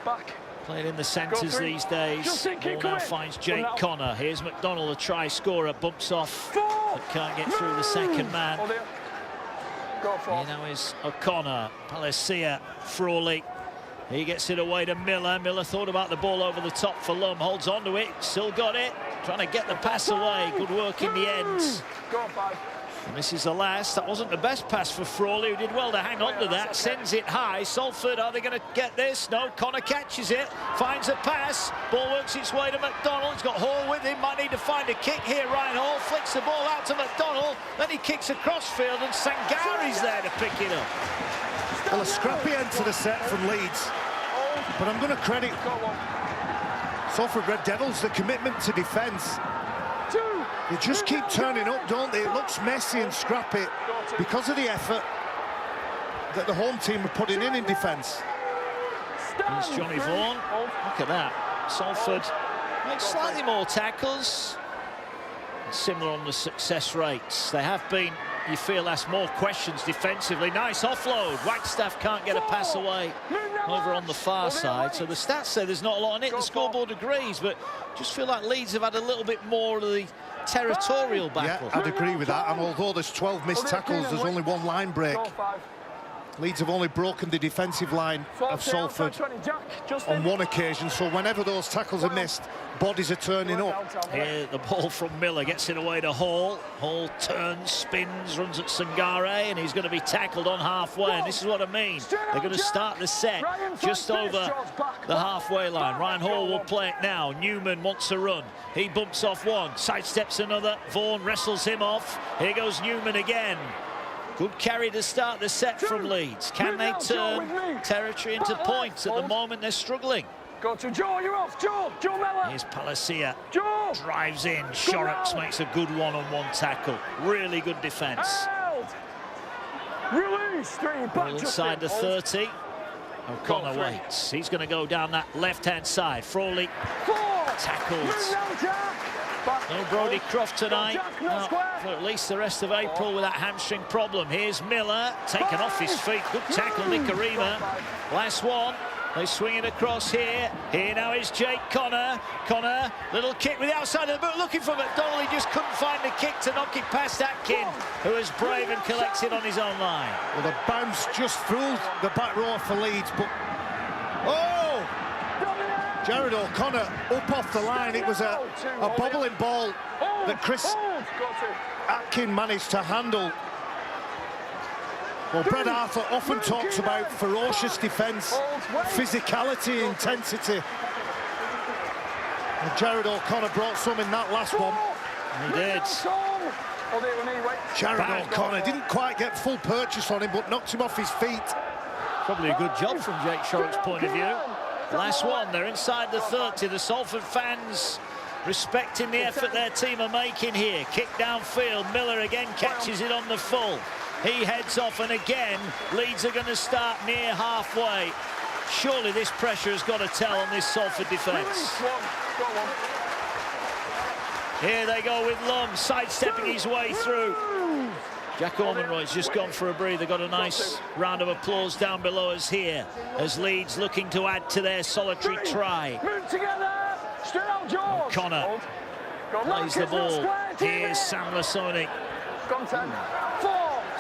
Back. Playing in the centres these days. Ball now finds Jake Connor. Here's McDonald, a try scorer, bumps off, but can't get through the second man. Here now is O'Connor, Alessia, Frawley. He gets it away to Miller. Miller thought about the ball over the top for Lum, holds on to it, still got it, trying to get the pass away. Good work in the end. And this is the last. That wasn't the best pass for Frawley, who did well to hang on to that. Sends it high. Salford, are they going to get this? No, Connor catches it, finds a pass. Ball works its way to McDonald. He's got Hall with him. Might need to find a kick here. Ryan Hall flicks the ball out to McDonald. Then he kicks across field, and Sangare's there to pick it up. Well, a scrappy end to the set from Leeds. But I'm going to credit Salford Red Devils, the commitment to defence. They just keep turning up, don't they? It looks messy and scrappy because of the effort that the home team are putting in defence. Here's Johnny Vaughan. Look at that. Salford makes slightly more tackles. Similar on the success rates. They have been, you feel, asked more questions defensively. Nice offload. Wagstaff can't get a pass away over on the far side. So the stats say there's not a lot on it. The scoreboard agrees, but just feel like Leeds have had a little bit more of the territorial battle. Yeah, I'd agree with that. And although there's 12 missed tackles, there's only 1 line break. Leeds have only broken the defensive line of Salford on 1 occasion, so whenever those tackles are missed, bodies are turning up. Here, the ball from Miller gets it away to Hall. Hall turns, spins, runs at Sangare, and he's going to be tackled on halfway. And this is what I mean. They're going to start the set just over the halfway line. Ryan Hall will play it now. Newman wants a run. He bumps off one, sidesteps another. Vaughan wrestles him off. Here goes Newman again. Good carry to start the set from Leeds. Can they turn territory into points? At the moment, they're struggling. Go to Joe, you're off. Joe Miller. Here's Palacia. Joe. Drives in. Shorrocks makes a good one-on-one tackle. Really good defence. Held. Release. 3 back. Inside the 30. O'Connor waits. He's going to go down that left-hand side. Frawley tackled. No Brodie Croft tonight. No, for at least the rest of April with that hamstring problem. Here's Miller, taken off his feet. Good tackle, Nicarima. Last one. They swing it across here. Here now is Jake Connor. Connor, little kick with the outside of the boot, looking for McDonald. He just couldn't find the kick to knock it past Atkin, who was brave and collected on his own line. Well, the bounce just fooled the back row for Leeds, but... Oh! Jared O'Connor up off the line. It was a bobbling ball that Chris Atkin managed to handle. Well, Brad Arthur often talks about ferocious defence, physicality, intensity. And Jared O'Connor brought some in that last one. He did. Jared O'Connor didn't quite get full purchase on him, but knocked him off his feet. Probably a good job from Jake Shorrock's point of view. Last one, they're inside the 30. The Salford fans respecting the effort their team are making here. Kick downfield, Miller again catches it on the full. He heads off, and again, Leeds are going to start near halfway. Surely this pressure has got to tell on this Salford defence. Here they go with Lum, sidestepping his way through. Jack Ormonroyd's just gone for a breather. Got a nice round of applause down below us here as Leeds looking to add to their solitary try. O'Connor plays the ball. Here's Sam Lasoni.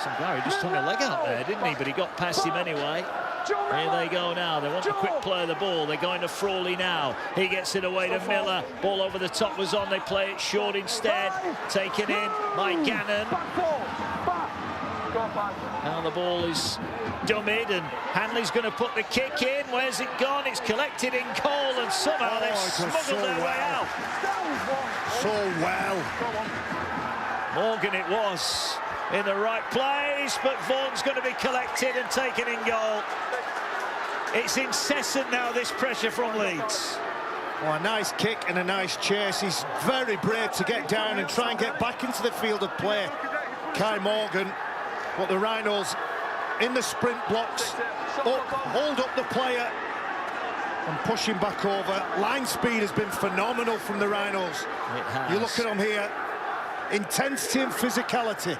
Some guy just hung a leg out there, didn't he? But he got past him anyway. Here they go now. They want a quick play of the ball. They're going to Frawley now. He gets it away to Miller. Ball over the top was on. They play it short instead. Taken in by Gannon. Now the ball is dummied, and Hanley's going to put the kick in. Where's it gone? It's collected in goal, and somehow they've smuggled their way out. So well. Morgan it was in the right place, but Vaughan's going to be collected and taken in goal. It's incessant now, this pressure from Leeds. Oh, a nice kick and a nice chase. He's very brave to get down and try and get back into the field of play. Kai Morgan, but the Rhinos in the sprint blocks, hold up the player and push him back over. Line speed has been phenomenal from the Rhinos. You look at them here, intensity and physicality.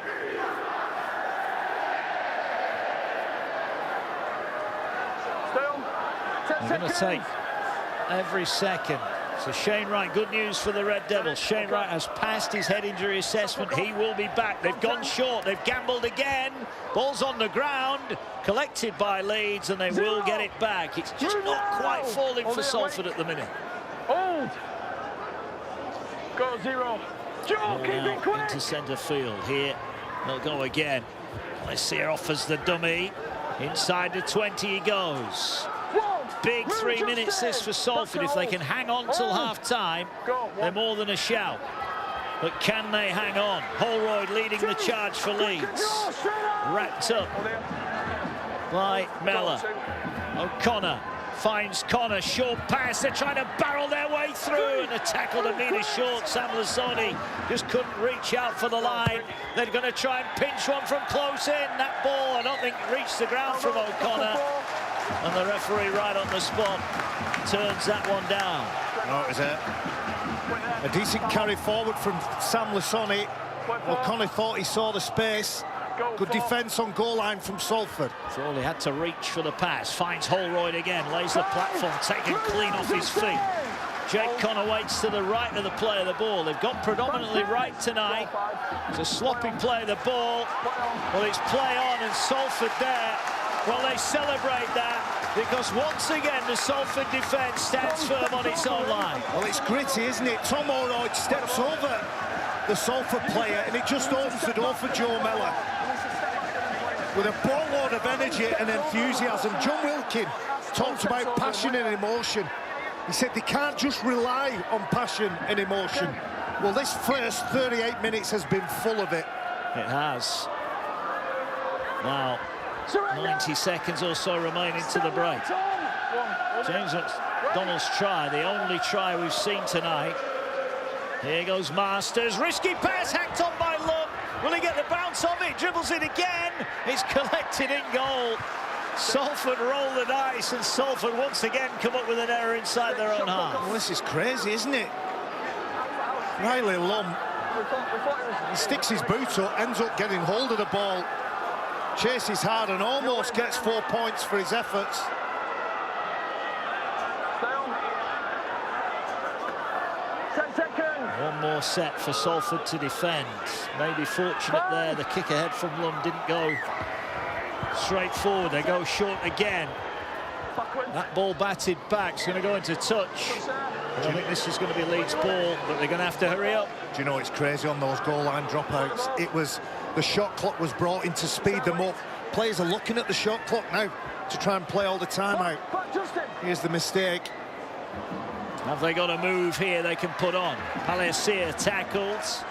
They're going to take every second. So Shane Wright, good news for the Red Devils. Shane Wright has passed his head injury assessment. He will be back. They've gone short. They've gambled again. Ball's on the ground, collected by Leeds, and they will get it back. It's just not quite falling for Salford at the minute. Hold. Go 0. Joe, keep it quick. Into centre field here. They'll go again. Alessia offers the dummy. Inside the 20 he goes. Big 3 minutes this for Salford. If they can hang on till half-time, they're more than a shout. But can they hang on? Holroyd leading the charge for Leeds. Wrapped up by Miller. O'Connor finds Connor. Short pass. They're trying to barrel their way through, and a tackle to meter short. Sam Lasoni just couldn't reach out for the line. They're going to try and pinch one from close in. That ball, I don't think, reached the ground from O'Connor. And the referee right on the spot turns that one down. No, it was a decent carry forward from Sam Lasoni. O'Connor thought he saw the space. Good defence on goal line from Salford. Frawley had to reach for the pass. Finds Holroyd again. Lays the platform, taken clean off his feet. Jake Connor waits to the right of the play of the ball. They've got predominantly right tonight. It's a sloppy play of the ball. Well, it's play on, and Salford there. Well, they celebrate that because once again the Salford defence stands firm on its own line. Well, it's gritty, isn't it? Tom Holroyd steps over the Salford player and it just opens the door for Joe Miller. With a boatload of energy and enthusiasm. John Wilkin talked about passion and emotion. He said they can't just rely on passion and emotion. Well, this first 38 minutes has been full of it. It has. Now, 90 seconds or so remain into the break. James Donald's try, the only try we've seen tonight. Here goes Masters, risky pass, hacked on by Lund. Will he get the bounce of it? Dribbles it again. It's collected in goal. Salford roll the dice, and Salford once again come up with an error inside their own half. Well, this is crazy, isn't it? Riley Lum, he sticks his boot up, ends up getting hold of the ball, chases hard and almost gets 4 points for his efforts. One more set for Salford to defend. Maybe fortunate there, the kick ahead from Lum didn't go straight forward. They go short again. That ball batted back, it's going to go into touch. I think this is going to be Leeds' ball, but they're going to have to hurry up. Do you know, it's crazy on those goal line dropouts. It was, the shot clock was brought in to speed them up. Players are looking at the shot clock now to try and play all the time out. Here's the mistake. Have they got a move here they can put on? Palacia tackles.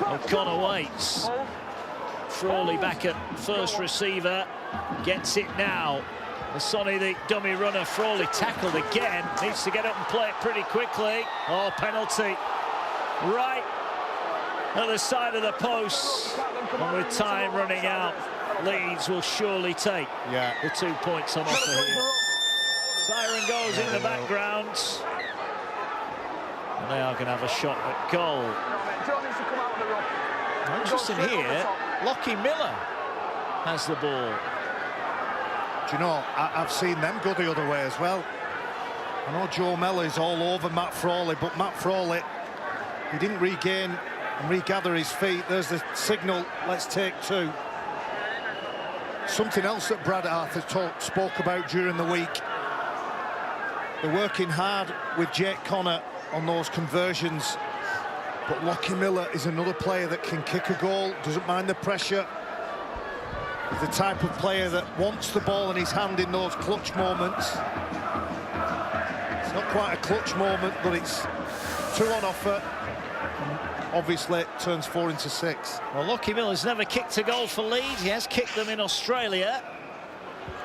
O'Connor waits. Frawley back at first receiver. Gets it now. Sonny, the dummy runner. Frawley tackled again. Needs to get up and play it pretty quickly. Oh, penalty. Right at the side of the post. And with time running out, Leeds will surely take the 2 points on offer here. Siren goes in the background. And they are going to have a shot at goal. Interesting here, Lockie Miller has the ball. Do you know, I've seen them go the other way as well. I know Joe Mellor's all over Matt Frawley, but Matt Frawley, he didn't regain and regather his feet. There's the signal, let's take two. Something else that Brad Arthur spoke about during the week. They're working hard with Jake Connor on those conversions, but Lockie Miller is another player that can kick a goal, doesn't mind the pressure. He's the type of player that wants the ball in his hand in those clutch moments. It's not quite a clutch moment, but it's two on offer. And obviously, it turns 4 into 6. Well, Lockie Miller's never kicked a goal for Leeds. He has kicked them in Australia.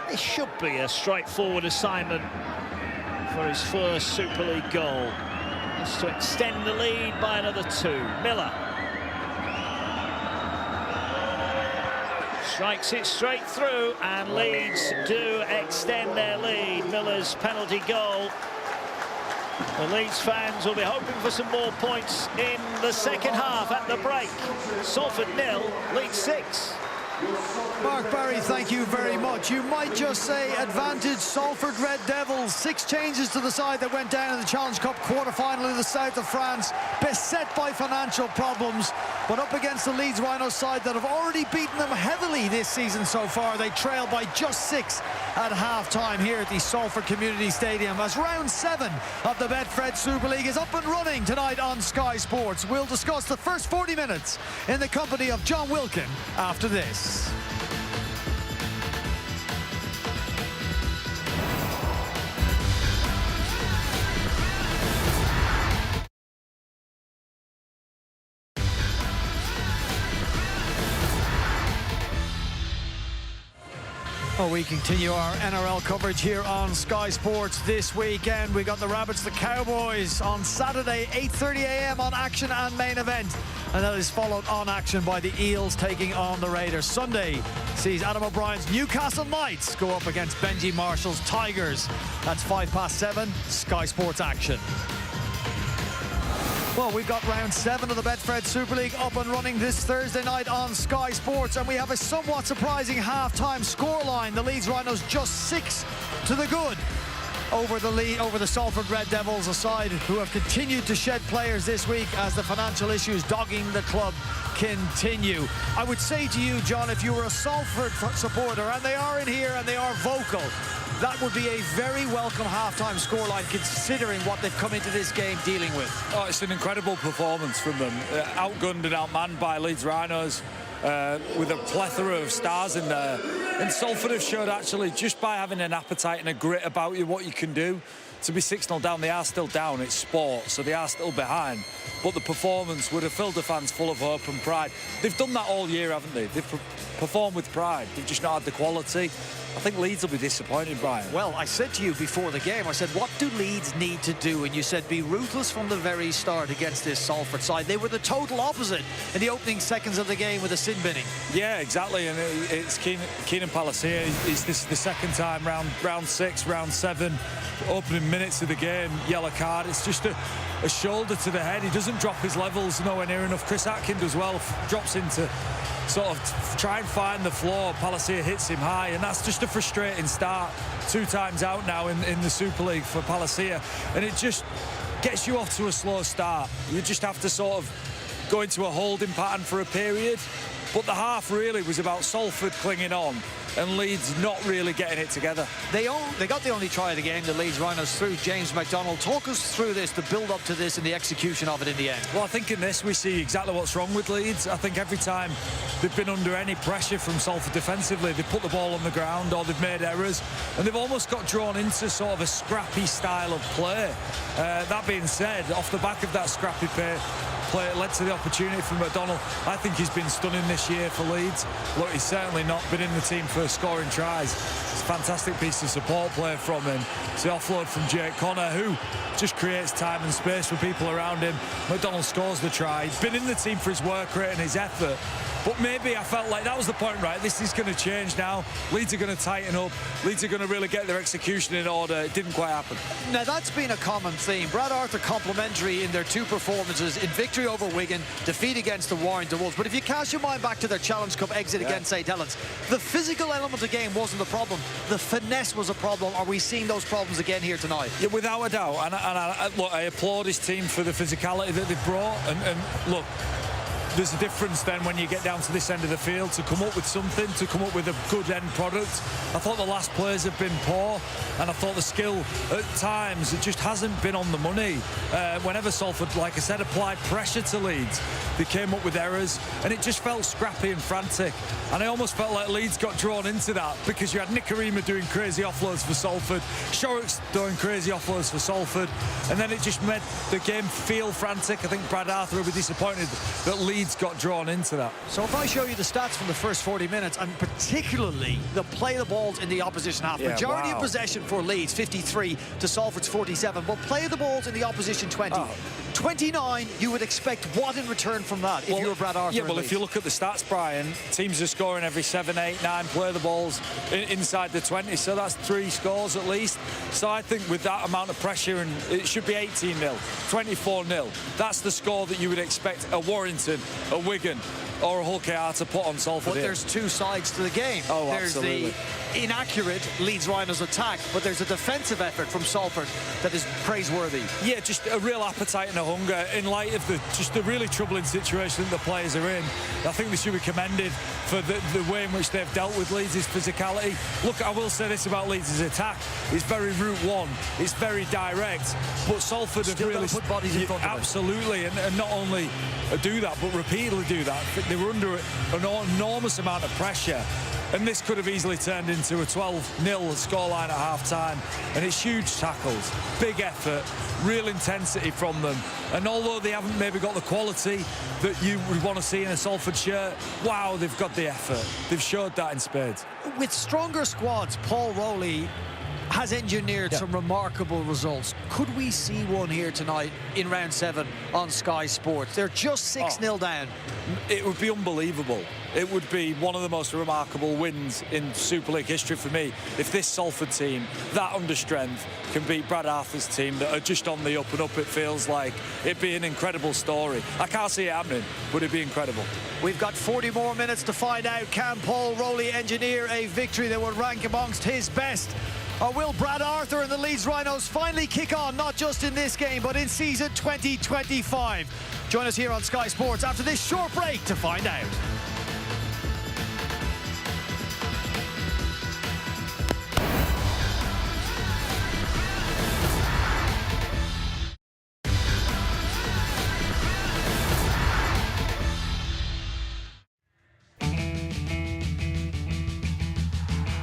This should be a straightforward assignment for his first Super League goal. Just to extend the lead by another 2. Miller strikes it straight through, and Leeds do extend their lead. Miller's penalty goal. The Leeds fans will be hoping for some more points in the second half at the break. Salford 0, Leeds 6. Mark Barry, thank you very much. You might just say advantage Salford Red Devils. 6 changes to the side that went down in the Challenge Cup quarter-final in the south of France, beset by financial problems, but up against the Leeds Rhinos side that have already beaten them heavily this season so far. They trail by just 6 at half-time here at the Salford Community Stadium as round 7 of the Betfred Super League is up and running tonight on Sky Sports. We'll discuss the first 40 minutes in the company of John Wilkin after this. Well, we continue our NRL coverage here on Sky Sports this weekend. We got the Rabbits, the Cowboys on Saturday, 8:30 a.m. on Action and Main Event. And that is followed on Action by the Eels taking on the Raiders. Sunday sees Adam O'Brien's Newcastle Knights go up against Benji Marshall's Tigers. That's 7:05, Sky Sports Action. Well, we've got round 7 of the Betfred Super League up and running this Thursday night on Sky Sports, and we have a somewhat surprising half-time scoreline. The Leeds Rhinos just 6 to the good over the Salford Red Devils, a side who have continued to shed players this week as the financial issues dogging the club continue. I would say to you, John, if you were a Salford supporter, and they are in here and they are vocal, that would be a very welcome half-time scoreline considering what they've come into this game dealing with. Oh, it's an incredible performance from them. Outgunned and outmanned by Leeds Rhinos with a plethora of stars in there. And Salford have showed, actually, just by having an appetite and a grit about you, what you can do. To be 6-0 down, they are still down. It's sport, so they are still behind. But the performance would have filled the fans full of hope and pride. They've done that all year, haven't they? They've performed with pride. They've just not had the quality. I think Leeds will be disappointed, Brian. Well, I said to you before the game, I said, what do Leeds need to do? And you said, be ruthless from the very start against this Salford side. They were the total opposite in the opening seconds of the game with a sin binning. Yeah, exactly. And it's Keenan Palacia. This is the second time, round 6, round 7, opening minutes of the game, yellow card. It's just a shoulder to the head. He doesn't drop his levels nowhere near enough. Chris Atkins as well drops into sort of try and find the floor. Palacia hits him high, and that's just a frustrating start. 2 times out now in the Super League for Palacia, and it just gets you off to a slow start. You just have to sort of go into a holding pattern for a period. But the half really was about Salford clinging on and Leeds not really getting it together. They got the only try of the game, the Leeds Rhinos, through James McDonald. Talk us through this, the build-up to this and the execution of it in the end. Well, I think in this we see exactly what's wrong with Leeds. I think every time they've been under any pressure from Salford defensively, they've put the ball on the ground or they've made errors, and they've almost got drawn into sort of a scrappy style of play. That being said, off the back of that scrappy play, it led to the opportunity for McDonald. I think he's been stunning this year for Leeds. Look, he's certainly not been in the team for scoring tries. It's a fantastic piece of support play from him. It's the offload from Jake Connor, who just creates time and space for people around him. McDonald scores the try. He's been in the team for his work rate and his effort. But maybe I felt like that was the point, right? This is going to change now. Leeds are going to tighten up. Leeds are going to really get their execution in order. It didn't quite happen. Now, that's been a common theme. Brad Arthur complimentary in their 2 performances, in victory over Wigan, defeat against the Warrington Wolves. But if you cast your mind back to their Challenge Cup exit against St Helens, the physical element of the game wasn't the problem. The finesse was a problem. Are we seeing those problems again here tonight? Yeah, without a doubt. And look, I applaud his team for the physicality that they've brought. And look, there's a difference then when you get down to this end of the field to come up with something, to come up with a good end product. I thought the last players have been poor, and I thought the skill at times, it just hasn't been on the money. Whenever Salford, like I said, applied pressure to Leeds, they came up with errors, and it just felt scrappy and frantic. And I almost felt like Leeds got drawn into that, because you had Nicarima doing crazy offloads for Salford, Shorrock's doing crazy offloads for Salford, and then it just made the game feel frantic. I think Brad Arthur will be disappointed that Leeds got drawn into that. So if I show you the stats from the first 40 minutes, and particularly the play the balls in the opposition half, majority of possession for Leeds, 53 to Salford's 47, but play the balls in the opposition 20. 29, you would expect what in return from that if you were Brad Arthur? Yeah, well, if you look at the stats, Brian, teams are scoring every 7, 8, 9, play the balls inside the 20, so that's 3 scores at least. So I think with that amount of pressure, and it should be 18-0, 24-0, that's the score that you would expect a Warrington, a Wigan, or a Hull KR to put on Salford. But there's 2 sides to the game. Oh, there's absolutely. The inaccurate Leeds Rhinos attack, but there's a defensive effort from Salford that is praiseworthy. Yeah, just a real appetite and a hunger in light of the really troubling situation that the players are in. I think they should be commended for the way in which they've dealt with Leeds' physicality. Look, I will say this about Leeds' attack. It's very route one. It's very direct. But Salford have really put bodies in front of it. Absolutely, and not only do that, but repeatedly do that. They were under an enormous amount of pressure, and this could have easily turned into a 12-0 scoreline at half-time. And it's huge tackles, big effort, real intensity from them. And although they haven't maybe got the quality that you would want to see in a Salford shirt, wow, they've got the effort. They've showed that in spades. With stronger squads, Paul Rowley has engineered some remarkable results. Could we see one here tonight in round 7 on Sky Sports? They're just 6-0 down. It would be unbelievable. It would be one of the most remarkable wins in Super League history for me if this Salford team, that under strength, can beat Brad Arthur's team that are just on the up and up. It feels like it'd be an incredible story. I can't see it happening, but it'd be incredible. We've got 40 more minutes to find out, can Paul Rowley engineer a victory that would rank amongst his best? Or will Brad Arthur and the Leeds Rhinos finally kick on, not just in this game, but in season 2025? Join us here on Sky Sports after this short break to find out.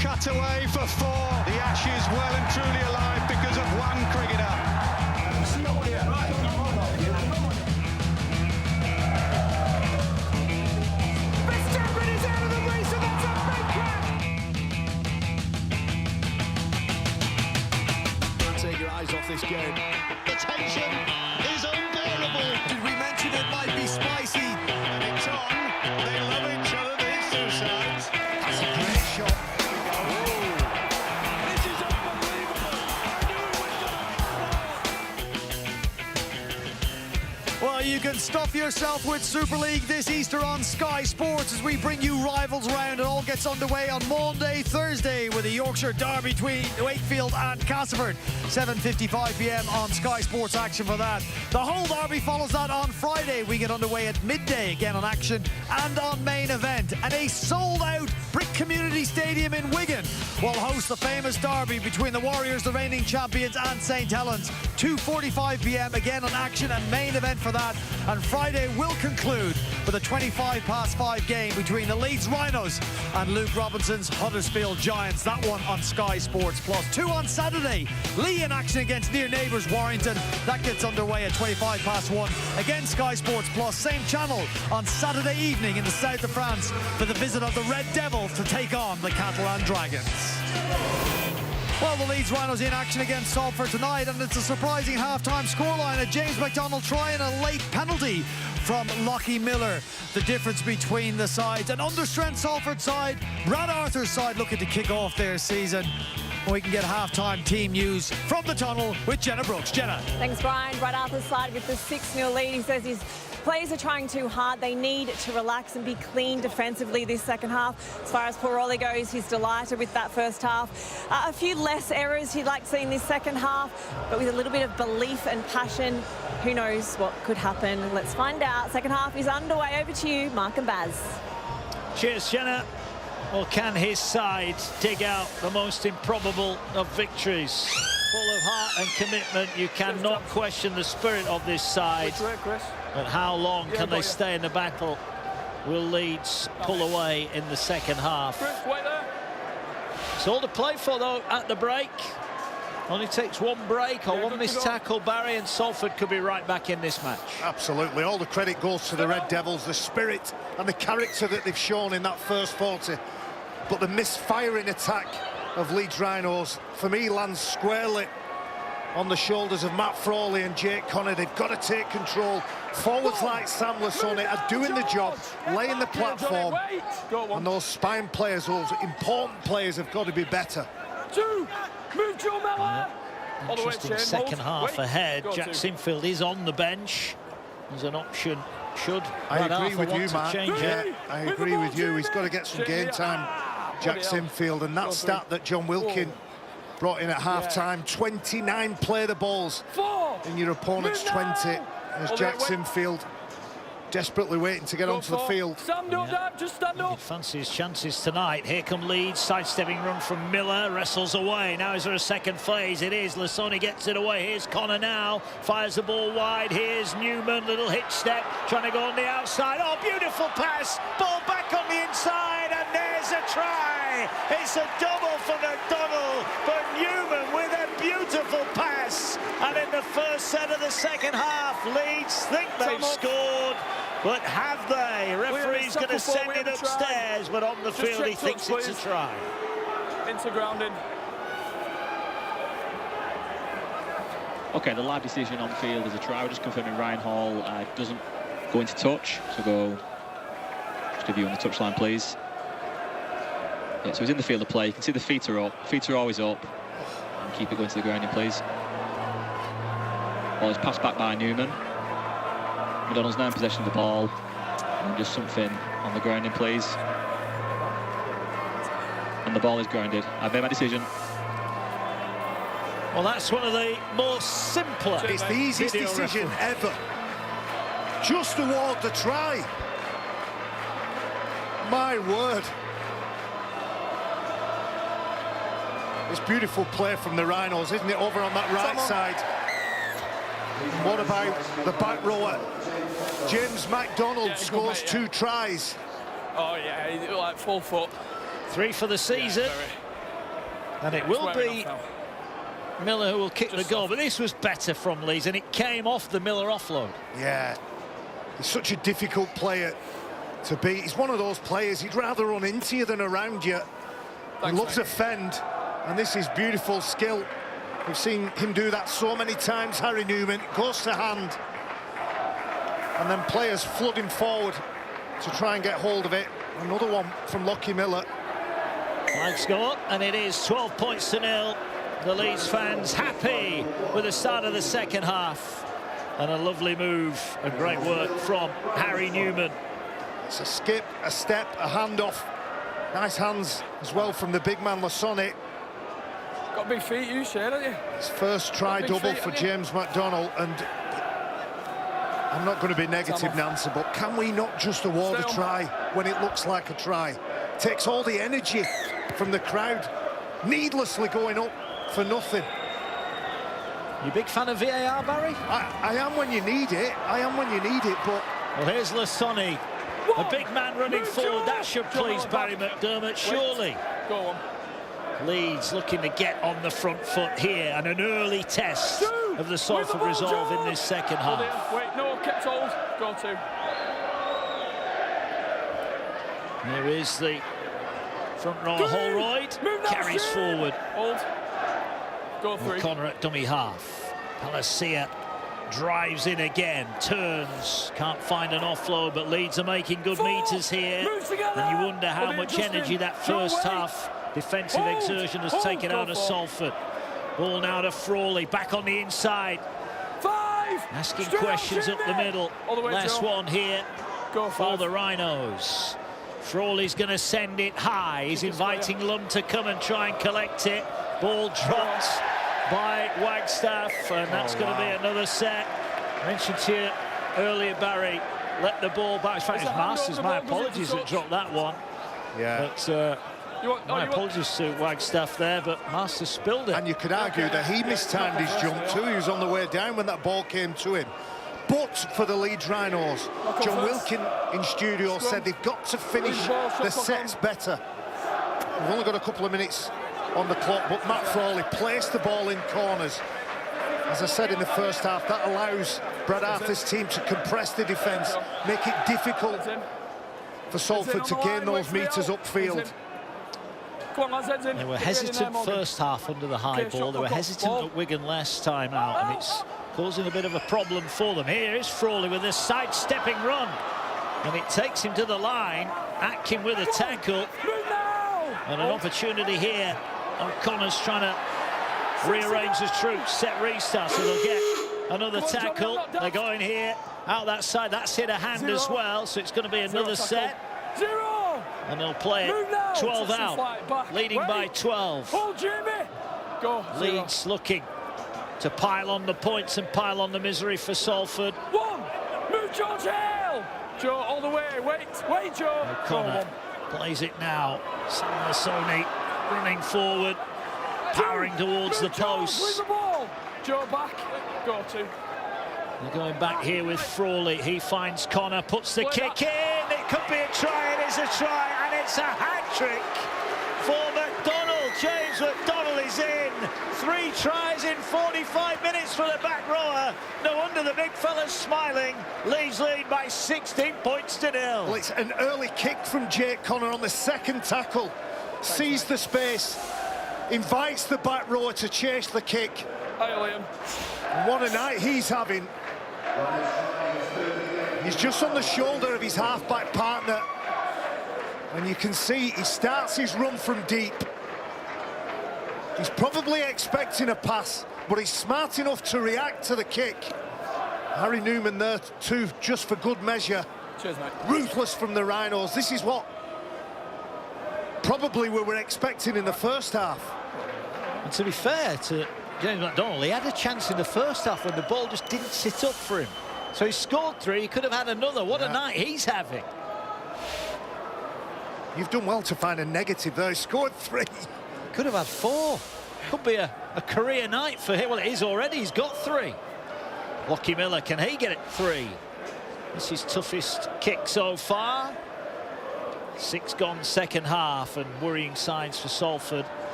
cut away for 4. The Ashes well and truly alive because of one cricketer. Take your eyes off this game. The tension is unbearable. Did we mention it might be spicy? And it's on. They love each other, these two sides. That's a great shot. This is unbelievable. Well, you can stuff yourself with Super League this Easter on Sky Sports as we bring you rivals round. It all gets underway on Monday, Thursday with a Yorkshire derby between Wakefield and Castleford. 7:55 p.m. on Sky Sports action for that. The whole derby follows that on Friday. We get underway at midday again on action and on main event. And a sold-out Brick Community Stadium in Wigan will host the famous derby between the Warriors, the reigning champions, and St Helens. 2:45 p.m. again on action and main event for that. And Friday will conclude with a 5:25 game between the Leeds Rhinos and Luke Robinson's Huddersfield Giants. That one on Sky Sports Plus. 2 on Saturday. Lee in action against near neighbours Warrington. That gets underway at 1:25. Again, Sky Sports Plus, same channel on Saturday evening in the south of France for the visit of the Red Devils to take on the Catalan Dragons. Well, the Leeds Rhinos in action against Salford tonight, and it's a surprising half-time scoreline. A James McDonald try and a late penalty from Lockie Miller. The difference between the sides. An understrength Salford side, Brad Arthur's side looking to kick off their season. We can get half-time team news from the tunnel with Jenna Brooks. Jenna. Thanks, Brian. Brad Arthur's side with the 6-0 lead. He says his players are trying too hard. They need to relax and be clean defensively this second half. As far as Paul Rowley goes, he's delighted with that first half. A few less errors he'd like to see in this second half, but with a little bit of belief and passion, who knows what could happen. Let's find out. Second half is underway. Over to you, Mark and Baz. Cheers, Jenna. Or can his side dig out the most improbable of victories? Full of heart and commitment. You cannot question the spirit of this side. But how long can they stay in the battle? Will Leeds pull away in the second half? It's all to play for, though, at the break. Only takes one break or one missed tackle, Barry, and Salford could be right back in this match. Absolutely. All the credit goes to the Red Devils, the spirit and the character that they've shown in that first 40. But the misfiring attack of Leeds Rhinos, for me, lands squarely on the shoulders of Matt Frawley and Jake Connor. They've got to take control. Forwards like Sam Lasone are doing the job, laying the platform. And those spine players, those important players, have got to be better. Move Joe Miller. Interesting second half ahead. Jack Sinfield is on the bench. There's an option. Should I agree with you, Matt. Yeah, I agree with you. He's got to get some game time, Jack Sinfield. And that stat that John Wilkin brought in at half-time, 29 play the balls in your opponent's 20. As Jack Sinfield desperately waiting to get onto the field. Stand up, Dad, just stand up. He fancies chances tonight. Here come Leeds, sidestepping run from Miller, wrestles away. Now is there a second phase? It is. Lasone gets it away. Here's Connor now, fires the ball wide. Here's Newman, little hitch step, trying to go on the outside. Oh, beautiful pass. Ball back on the inside, and there's a try. It's a double for McDonald, but Newman with a beautiful pass. And in the first set of the second half, Leeds think they've scored. But have they? Referee's going to send it upstairs, but on the field he thinks it's a try. Into grounding. Okay, the live decision on field is a try. We're just confirming Ryan Hall doesn't go into touch. So go, just a view on the touchline, please. Yeah, so he's in the field of play. You can see the feet are up. Feet are always up. And keep it going to the grounding, please. Ball is passed back by Newman. McDonald's now in possession of the ball. And just something on the grounding, please. And the ball is grounded. I've made my decision. Well, that's one of the more simpler. It's the easiest decision ever. Just award the try. My word. It's beautiful play from the Rhinos, isn't it? Over on that right side. What about the back rower? James McDonald scores 2 tries. Oh, yeah, like full foot. 3 for the season. And it will be Miller who will kick the goal, but this was better from Leeds, and it came off the Miller offload. Yeah, he's such a difficult player to beat. He's one of those players, he'd rather run into you than around you. He loves to fend, and this is beautiful skill. We've seen him do that so many times. Harry Newman goes to hand, and then players flooding forward to try and get hold of it. Another one from Lockie Miller. Flags go up, and it is 12 points to 0. The Leeds fans happy with the start of the second half. And a lovely move and great work from Harry Newman. It's a skip, a step, a handoff. Nice hands as well from the big man, Lasoni. Got big feet, you Shane, haven't you? His first try double for James McDonnell, and I'm not going to be negative, Nancy, but can we not just award a try when it looks like a try? Takes all the energy from the crowd, needlessly going up for nothing. You a big fan of VAR, Barry? I am when you need it. I am when you need it, but... Well, here's Lasoni, a big man running forward. That should please Barry McDermott, surely. Go on. Leeds looking to get on the front foot here, and an early test of the Salford resolve in this second half. Wait, no, kept hold. Go to. Here is the front rower, Holroyd, carries forward. Hold. Go three. O'Connor at dummy half. Palacia drives in again, turns, can't find an offload, but Leeds are making good meters here. And you wonder how much energy that first half defensive exertion has taken out of Salford. Ball now to Frawley, back on the inside. Asking questions up the middle. Last one here for the Rhinos. Frawley's going to send it high. He's inviting Lund to come and try and collect it. Ball dropped by Wagstaff, and that's going to be another set. I mentioned to you earlier, Barry, let the ball back. In fact, it's Masters, my apologies, that dropped that one. Yeah. But my apologies to Wagstaff there, but Masters spilled it. And you could argue that he mistimed his jump too. He was on the way down when that ball came to him. But for the Leeds Rhinos, John Wilkin in studio said they've got to finish the sets better. We've only got a couple of minutes on the clock, but Matt Frawley placed the ball in corners. As I said in the first half, that allows Brad Arthur's team to compress the defence, make it difficult for Salford to gain those metres upfield. They were hesitant first half under the high ball. They were hesitant at Wigan last time out, and it's causing a bit of a problem for them. Here is Frawley with a sidestepping run, and it takes him to the line. Atkin with a tackle, and an opportunity here. O'Connor's trying to rearrange the troops, set restart, so they'll get another tackle. They're going here, out that side. That's hit a hand as well, so it's going to be another set. And they'll play it 12 out, leading by 12. Leeds looking to pile on the points and pile on the misery for Salford. Move George Hale! Joe, all the way. Wait, Joe. O'Connor plays it now. Sam Lasoni running forward, powering towards the post. Joe back. Go to. They're going back here with Frawley. He finds Connor, puts the kick in. It could be a try. It is a try, and it's a hat-trick for McDonnell. James McDonnell is in. 3 tries in 45 minutes for the back rower. No wonder the big fella's smiling. Leeds lead by 16 points to 0. Well, it's an early kick from Jake Connor on the second tackle. Sees the space, invites the back rower to chase the kick. What a night he's having. He's just on the shoulder of his half-back partner, and you can see he starts his run from deep. He's probably expecting a pass, but he's smart enough to react to the kick. Harry Newman there too, just for good measure. Cheers, mate. Ruthless from the Rhinos. This is what probably we were expecting in the first half. And to be fair to James McDonnell, he had a chance in the first half when the ball just didn't sit up for him. So he scored 3, he could have had another. What a night he's having. You've done well to find a negative there. He scored 3. Could have had 4. Could be a career night for him. Well, it is already. He's got 3. Lockie Miller, can he get it 3? This is toughest kick so far. 6 gone second half, and worrying signs for Salford.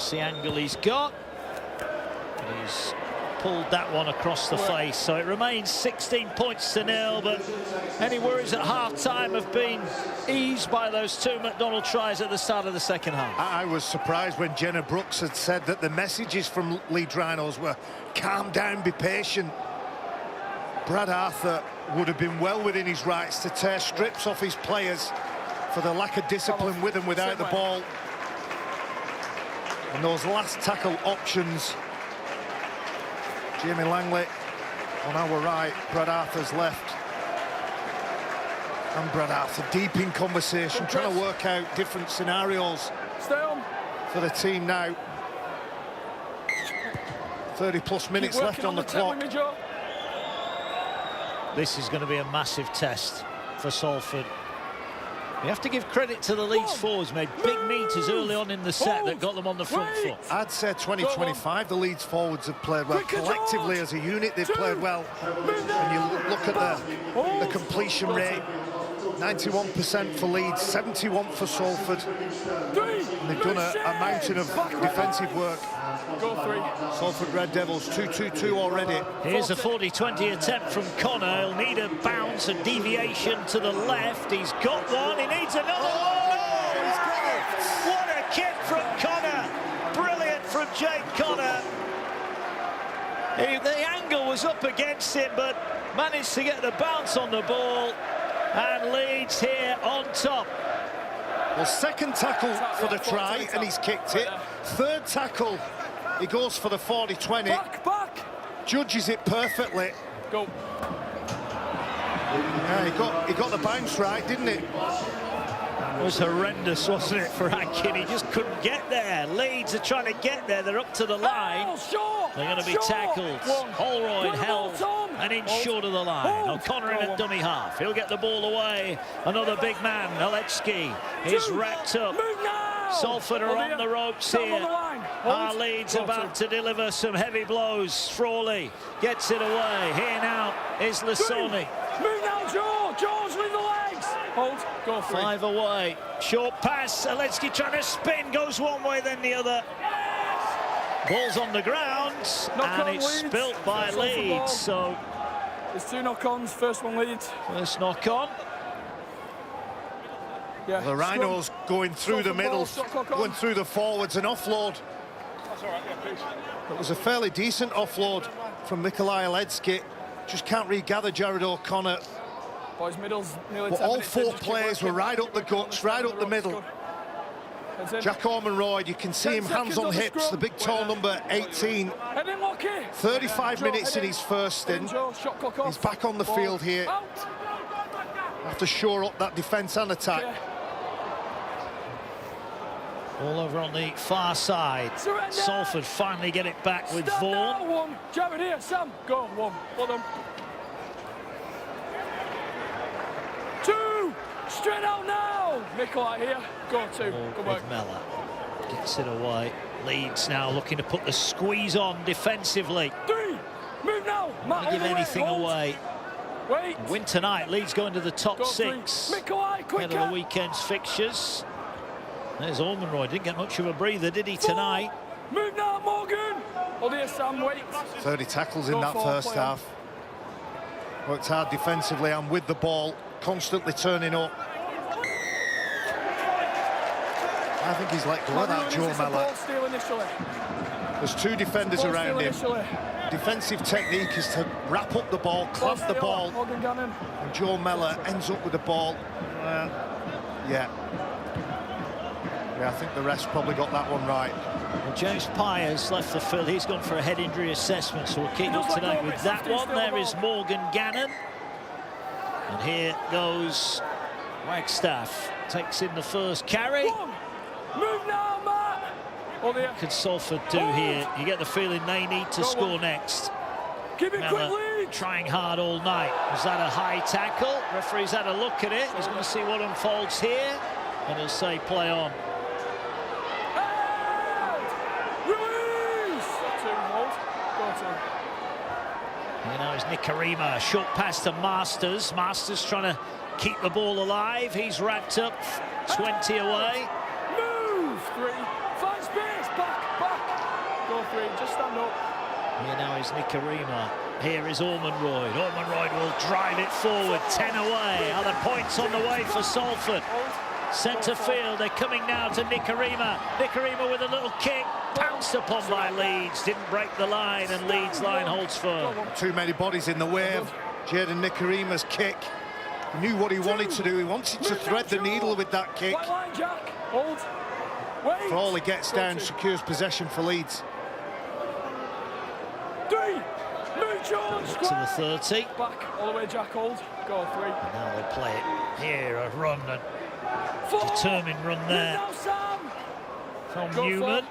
That's the angle he's got. He's pulled that one across the face, so it remains 16 points to 0, but any worries at half-time have been eased by those 2 McDonald tries at the start of the second half. I was surprised when Jenna Brooks had said that the messages from Leeds Rhinos were calm down, be patient. Brad Arthur would have been well within his rights to tear strips off his players for the lack of discipline with and without the ball. And those last tackle options, Jamie Langley on our right, Brad Arthur's left. And Brad Arthur deep in conversation, trying to work out different scenarios for the team now. 30+ minutes left on the clock. This is going to be a massive test for Salford. You have to give credit to the Leeds forwards, made big meters early on in the set that got them on the front foot. I'd say 2025, the Leeds forwards have played well. Collectively as a unit, they've played well. And you look at the completion rate, 91% for Leeds, 71 for Salford. And they've done a mountain of defensive work. Salford Red Devils 2-2-2 already. Here's a 40-20 attempt from Connor. He'll need a bounce, a deviation to the left. He's got one, he needs another one. Oh, what a kick from Connor. Brilliant from Jake Connor. The angle was up against him, but managed to get the bounce on the ball. And Leeds here on top. Well, second tackle for the try, and he's kicked it. Third tackle, he goes for the 40-20. Back. Judges it perfectly. Go. Yeah, he got the bounce right, didn't it? It was horrendous, wasn't it, for Atkin? He just couldn't get there. Leeds are trying to get there. They're up to the line. They're going to be tackled. Holroyd held an inch short of the line. O'Connor in at dummy half. He'll get the ball away. Another big man, Aletsky, is wrapped up. Salford are on the ropes here. Our Leeds about to deliver some heavy blows. Frawley gets it away. Here now is Lasoni. Move now, George. George with the legs. Hold. Go for 5 away. Short pass. Aletsky trying to spin. Goes one way, then the other. Ball's on the ground. And it's spilt by Leeds. So there's 2 knock-ons. First one Leeds. First knock-on. Yeah, the Rhinos going through the middle, going through the forwards, an offload. That's all right, yeah, please. It was a fairly decent offload from Nikolai Aletsky. Just can't regather Jared O'Connor. Boys, middle's nearly But 10 all minutes 4 players were right up the guts, right up the middle. Jack Ormonroyd, you can see him hands on hips, the big tall number 18. 35 minutes in his first stint. He's back on the field here. Have to shore up that defence and attack. All over on the far side. Salford finally get it back with Vaughan. Jared here, Sam. Go, 1. Well done. 2. Straight out now. Nikolai here. Go 2. Good work. Mella gets it away. Leeds now looking to put the squeeze on defensively. 3. Move now. Not give anything away. Wait. Win tonight. Leeds going to the top 6. Nikolai, ahead of the weekend's fixtures. There's Ormonroyd. Didn't get much of a breather, did he, tonight? Move now, Morgan. Hold here, Sam. Wait. 30 tackles in that first half. Worked hard defensively and with the ball, constantly turning up. I think he's let go of that, Joe Mellor. There's 2 defenders around him. Defensive technique is to wrap up the ball, clamp the ball, and Joe Mellor ends up with the ball. Yeah, I think the rest probably got that one right. Well, James Pyers left the field. He's gone for a head injury assessment, so we'll keep up to date with that one. There is Morgan Gannon. And here goes Wagstaff. Takes in the first carry. Move now, Matt. What could Salford do here? You get the feeling they need to score next. Keep it quick, trying hard all night. Was that a high tackle? Referee's had a look at it. He's going to see what unfolds here. And he'll say play on. You know, it's Nikarima, short pass to Masters. Masters trying to keep the ball alive. He's wrapped up, 20 away. Move, 3, 5 space, back. referee. Just stand up. Here now is Nicarima. Here is Ormond Royd. Ormond Royd will drive it forward. 10 away. Are the points on the way for Salford? Centre field. They're coming now to Nicarima. Nicarima with a little kick. Pounced upon by Leeds. Didn't break the line, and Leeds' line holds firm. Too many bodies in the way of Jaden Nicarima's kick. He knew what he wanted to do. He wanted to thread the needle with that kick. For all he gets down, secures possession for Leeds. To the 30. Back, all the way, Jack, hold. Go, 3. And now they play it here, a run, and determined run there from Newman.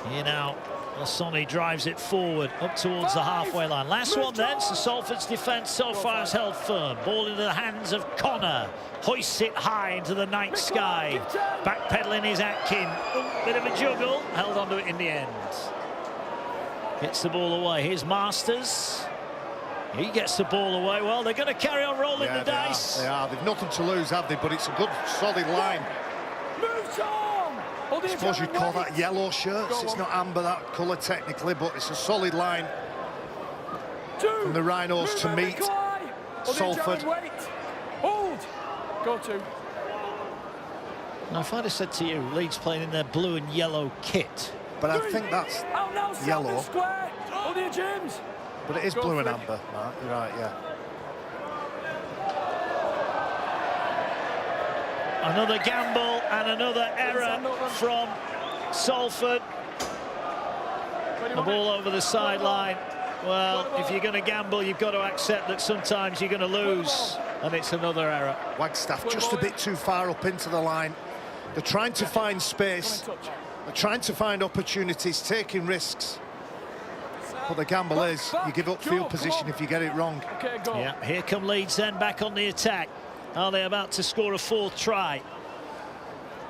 Here now, Lassoni drives it forward, up towards the halfway line. Last one then, so Salford's defence so far has held firm. Ball into the hands of Connor. Hoists it high into the night sky. Backpedaling is Atkin. Bit of a juggle, held onto it in the end. Gets the ball away. Here's Masters. He gets the ball away. Well, they're going to carry on rolling the dice. They are. They've nothing to lose, have they? But it's a good, solid line. I suppose you'd call that yellow shirts. It's not amber, that colour technically, but it's a solid line from the Rhinos to meet Salford. Hold. Go 2. Now, if I'd have said to you, Leeds playing in their blue and yellow kit. But I think that's yellow. James. But it is blue and amber, Mark. You're right, yeah. Another gamble and another error from Salford. The ball over the sideline. Well, if you're going to gamble, you've got to accept that sometimes you're going to lose. And it's another error. Wagstaff just a bit too far up into the line. They're trying to find space. They're trying to find opportunities, taking risks. But the gamble is, you give up field position if you get it wrong. Yeah, here come Leeds then back on the attack. Are they about to score a 4th try?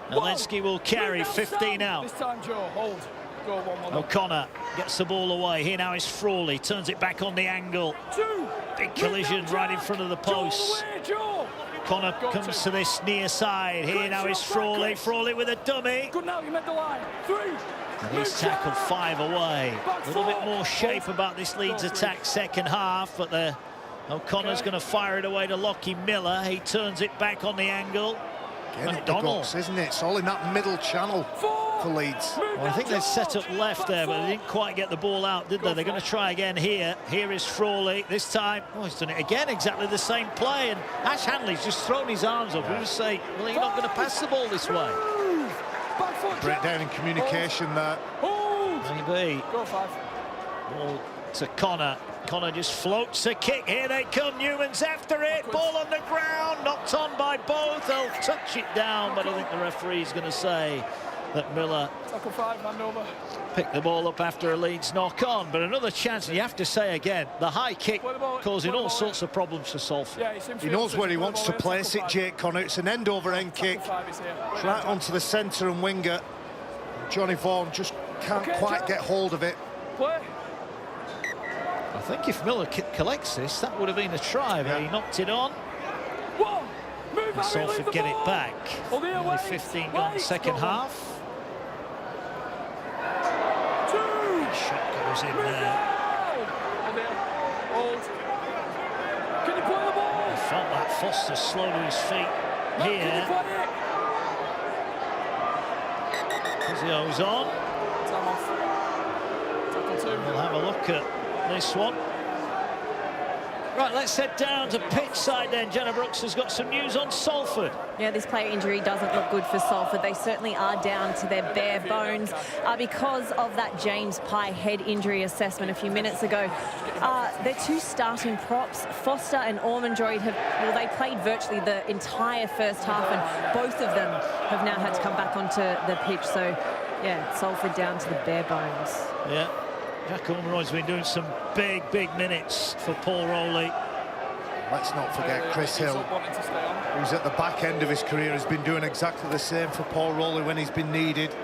Alensky will carry, 15 out. This time, Joe, hold. Go 1-1. O'Connor gets the ball away. Here now is Frawley, turns it back on the angle. Big collision right in front of the post. Connor comes to this near side. Here now is Frawley. Frawley with a dummy. Good now, you met the line. 3. And he's tackled 5 away. A little bit more shape about this Leeds attack second half, but O'Connor's going to fire it away to Lockie Miller. He turns it back on the angle. McDonald, isn't it? It's all in that middle channel for Leeds. Well, I think they set up left there, but they didn't quite get the ball out, did they? They're going to try again here. Here is Frawley. This time, he's done it again, exactly the same play. And Ash Hanley's just thrown his arms up. We would say, well, you're not going to pass the ball this way. Breakdown in communication there. Maybe. Go 5. Ball to Connor. Connor just floats a kick. Here they come. Newman's after it. Ball on the ground. Knocked on by both. They'll touch it down, but I think the referee's going to say that Miller picked the ball up after a Leeds knock on. But another chance, and you have to say again, the high kick causing all sorts of problems for Salford. He knows where he wants to place it, Jake Connor. It's an end-over-end kick. It's right onto the centre and winger. Johnny Vaughan just can't quite get hold of it. I think if Miller collects this, that would have been a try, but he knocked it on. And Salford get it back. Only 15 gone second half. Shot goes in there. I felt that Foster slow to his feet here. Pizio's on. We'll have a look at this one. Right, let's head down to pitch side then. Jenna Brooks has got some news on Salford. Yeah, this player injury doesn't look good for Salford. They certainly are down to their bare bones because of that James Pye head injury assessment a few minutes ago. Their 2 starting props, Foster and Ormond Royd, they played virtually the entire first half, and both of them have now had to come back onto the pitch. So, yeah, Salford down to the bare bones. Yeah. Jack Ormond-Royd's been doing some big minutes for Paul Rowley. Let's not forget Chris Hill, who's at the back end of his career, has been doing exactly the same for Paul Rowley when he's been needed.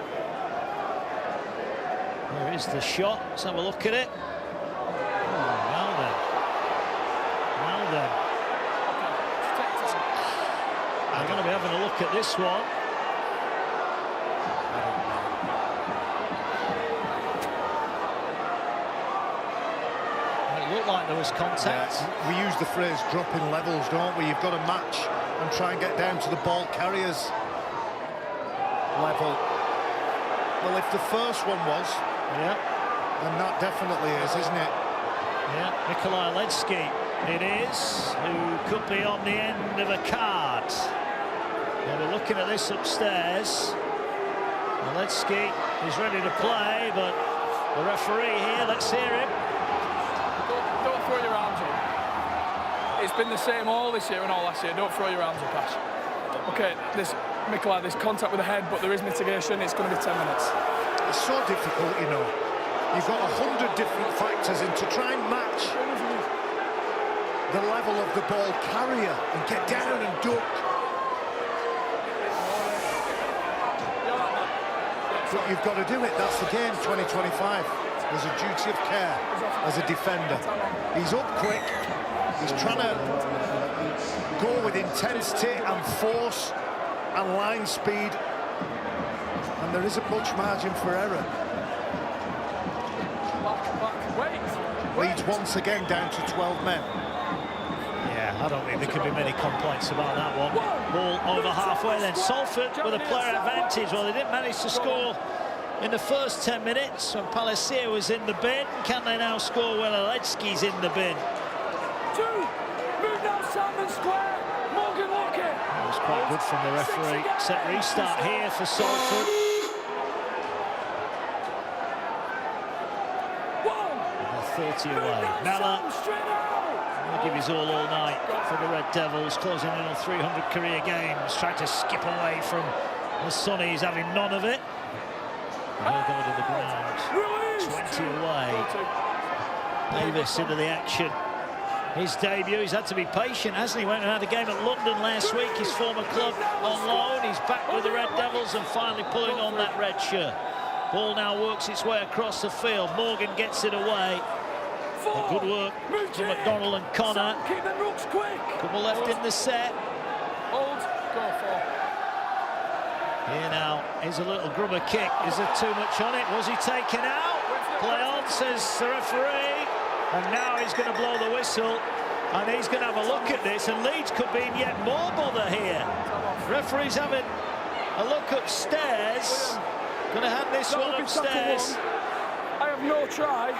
There is the shot. Let's have a look at it. Well then. I'm going to be having a look at this one. there was contact. Yeah, we use the phrase dropping levels, don't we? You've got to match and try and get down to the ball carrier's level. Well, if the first one was, Yeah. then that definitely is, isn't it? Yeah, Nikolai Ledsky it is, who could be on the end of a card. Now we're looking at this upstairs. Ledsky is ready to play, but the referee here, let's hear him. Don't throw your arms up. It's been the same all this year and all last year. Don't throw your arms up, Ash. OK, Nikolai, there's contact with the head, but there is mitigation. It's going to be 10 minutes. It's so difficult, you know. You've got 100 different factors in to try and match the level of the ball carrier and get down and duck. But you've got to do it. That's the game, 2025. There's a duty of care as a defender. He's up quick. He's trying to go with intensity and force and line speed. And there isn't much margin for error. Leeds once again down to 12 men. Yeah, I don't think there could be many complaints about that one. Ball over halfway then. Salford with a player advantage. Well, they didn't manage to score in the first 10 minutes when Palacier was in the bin. Can they now score when Ledsky's in the bin? Move down Salmon Square. Morgan Lockett. That was quite good from the referee. Set restart here for Salford. 30 away. Mella will give his all night for the Red Devils, closing in on 300 career games, trying to skip away from the Sonny. He's having none of it. And he'll go to the ground. 20 away. Davis into the action. His debut, he's had to be patient, hasn't he? Went and had a game at London last week, his former club on loan. He's back with the Red Devils and finally pulling on that red shirt. Ball now works its way across the field. Morgan gets it away. Good work from McDonald and Connor. Keep them rooks quick. Couple left in the set. Hold. Go for. Here now is a little grubber kick. Is there too much on it? Was he taken out? Play on, says the referee. And now he's going to blow the whistle. And he's going to have a look at this. And Leeds could be in yet more bother here. Referee's having a look upstairs. Going to hand this one upstairs. I have no try.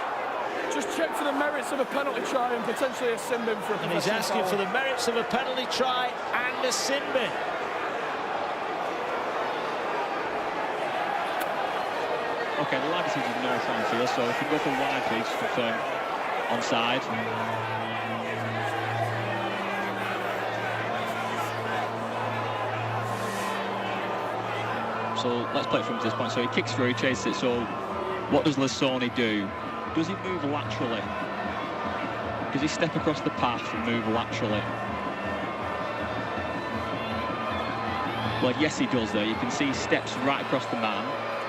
Just check for the merits of a penalty try and potentially a sin bin for a And he's asking for the merits of a penalty try and a sin bin. OK, the line decision is north on field, so if you go for wide, please confirm onside. So let's play it from this point. So he kicks through, chases it. So what does Lasoni do? Does he move laterally? Does he step across the path and move laterally? Well, yes, he does there. You can see he steps right across the man.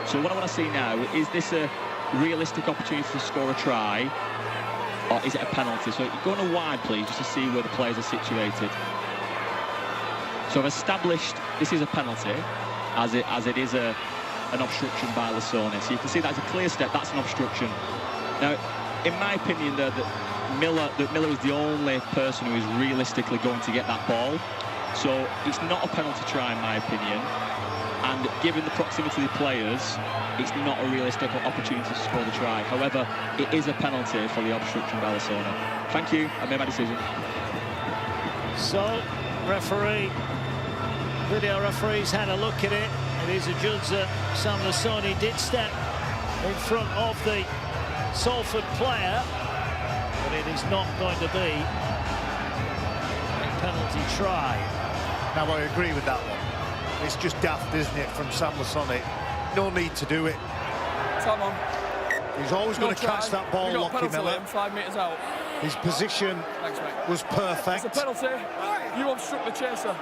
So what I want to see now, is this a realistic opportunity to score a try, or is it a penalty? So go on a wide, please, just to see where the players are situated. So I've established this is a penalty, as it is an obstruction by Lasoni. So you can see that's a clear step, that's an obstruction. Now, in my opinion, that Miller is the only person who is realistically going to get that ball. So it's not a penalty try, in my opinion. And given the proximity of the players, it's not a realistic opportunity to score the try. However, it is a penalty for the obstruction by Lasoni. Thank you, I made my decision. So, video referee's had a look at it. It is adjudged that Sam Lasoni did step in front of the Salford player, but it is not going to be a penalty try. Now, I agree with that one. It's just daft, isn't it, from Sam Lasoni? No need to do it. Come on. He's always going to catch that ball, Lockie Miller. 5 metres out. His position was perfect. It's a penalty. You obstruct the chaser.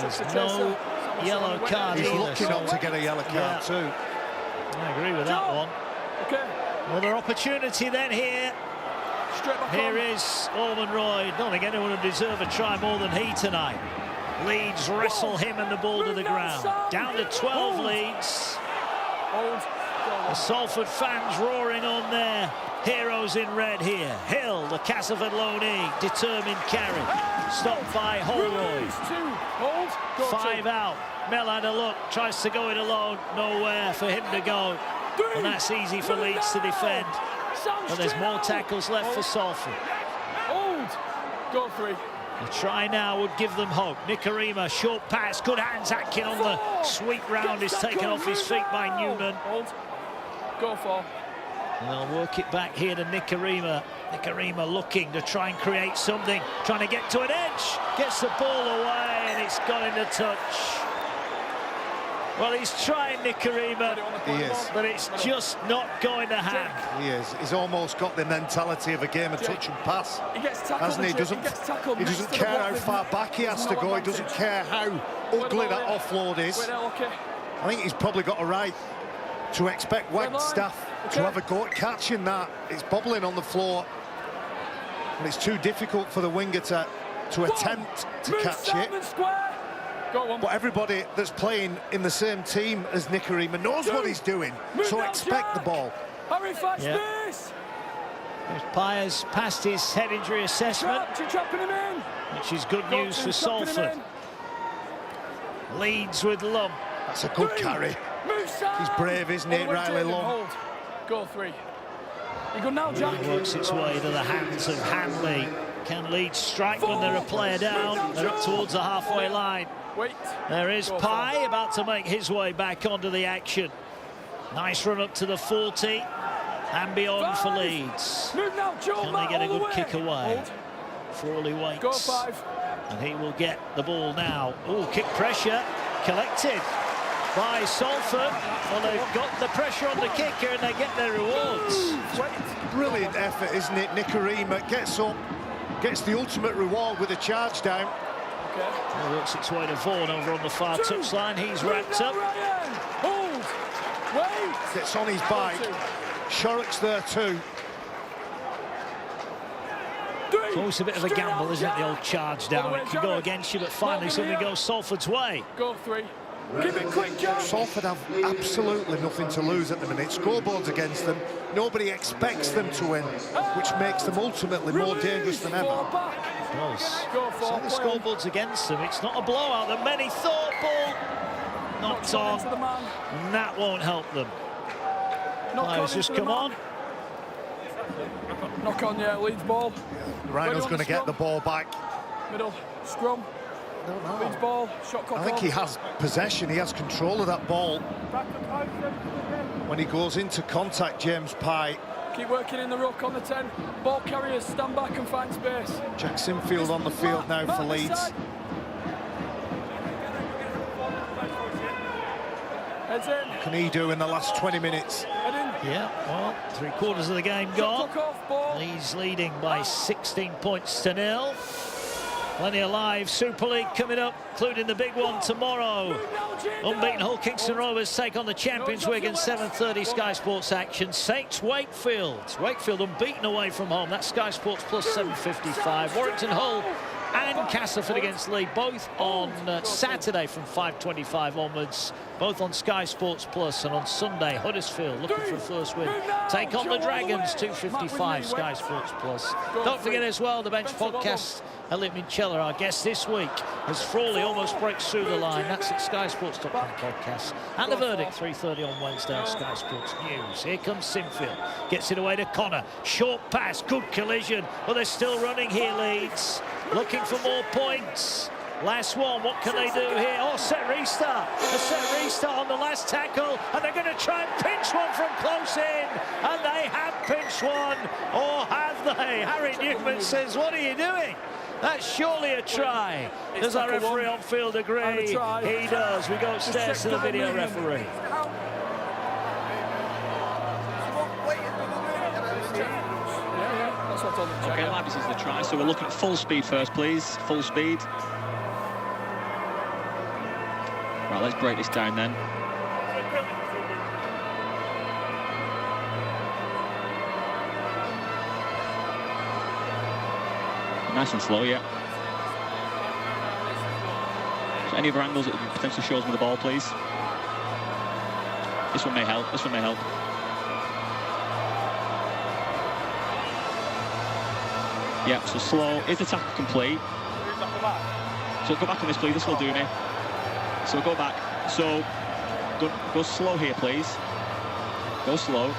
There's no yellow card He's either. lucky not to get a yellow card too. I agree with that one. Okay. Another opportunity then here. Here is Ormond Royd. Don't think anyone would deserve a try more than he tonight. Leeds wrestle him and the ball to the ground. Down to 12 Leeds. Hold. The Salford fans roaring on their heroes in red here. Hill, the Castleford loanee, determined carry. Stopped by Holroyd. 5 out. Mel had a look, tries to go it alone. Nowhere for him to go. And that's easy for Leeds to defend. But there's more tackles left for Salford. Go 3. The try now would give them hope. Nikarima, short pass, good hands. Atkin on the sweep round is taken off his feet by Newman. Go 4. And they'll work it back here to Nikarima. Nikarima looking to try and create something, trying to get to an edge. Gets the ball away and it's got into touch. Well, he's trying, Nikarima, but it's just not going to happen. He is. He's almost got the mentality of a game of touch and pass, hasn't he? He doesn't care how far back he has to go. He doesn't care how ugly that offload is. I think he's probably got a right to expect Wagstaff to have a go at catching that. It's bobbling on the floor, and it's too difficult for the winger to attempt to catch it. But everybody that's playing in the same team as Nikarima knows what he's doing, so expect the ball. There's Pyers past his head injury assessment, which is good news for Salford. Leeds with Lum. That's a good carry. He's brave, isn't he, Riley Lum? Go 3. You go now, Jack. It works its way to the hands of Hanley. Can Leeds strike when they're a player down? They're up towards the halfway line. There is Pye about to make his way back onto the action. Nice run up to the 40 and beyond for Leeds. Can they get a good kick away? Frawley waits. And he will get the ball now. Oh, kick pressure collected by Salford. Well, they've got the pressure on the kicker and they get their rewards. Brilliant effort, isn't it? Nikarima gets up, gets the ultimate reward with a charge down. It works its way to Vaughan over on the far touchline. He's wrapped up. Gets on his bike. Shorrock's there too. It's always a bit of a gamble, isn't it, the old charge down? It can go against you, but finally something goes Salford's way. Go 3. Give it quick, Jack. Salford have absolutely nothing to lose at the minute. Scoreboard's against them. Nobody expects them to win, which makes them ultimately more dangerous than ever. It does. So the scoreboard's against them. It's not a blowout that many thought. Ball knocked on, and that won't help them. Players just come on. Knock on, yeah, Leeds ball. Rhino's going to get the ball back. Middle, scrum. Leeds ball, shot clock. I think he has possession, he has control of that ball. When he goes into contact, James Pye. Keep working in the ruck on the 10. Ball carriers, stand back and find space. Jack Sinfield on the field now for Leeds. Heads in. What can he do in the last 20 minutes? Yeah, well, 3/4 of the game gone. Leeds leading by 16 points to 0. Plenty of live Super League coming up, including the big one tomorrow. Unbeaten Hull Kingston Rovers take on the champions Wigan, 7:30 Sky Sports action. Saints Wakefield. Wakefield unbeaten away from home. That's Sky Sports Plus 7:55. Warrington Hull and Castleford against Leeds, both on Saturday from 5:25 onwards, both on Sky Sports Plus, and on Sunday Huddersfield looking for a first win take on the Dragons, 2:55 Sky Sports Plus. Don't forget as well the Bench podcast. Elliot Minchella, our guest this week, as Frawley almost breaks through the line. That's at skysports.com podcast. And the verdict, 3:30 on Wednesday on Sky Sports News. Here comes Sinfield, gets it away to Connor. Short pass, good collision, but they're still running here, Leeds. Looking for more points. Last one, what can they do here? Oh, set restart. A set restart on the last tackle, and they're going to try and pinch one from close in. And they have pinched one, or have they? Harry Newman says, what are you doing? That's surely a try. Does our referee on field agree? He does. We go upstairs to the video referee. Okay, lad, this is the try. So we're looking at full speed first, please. Full speed. Right, let's break this down then. Nice and slow, yeah. So any other angles that potentially shows me the ball, please? This one may help. This one may help. Yeah, so slow. Is the tackle complete? So go back on this, please. This will do me. So go back. So go slow here, please. Go slow.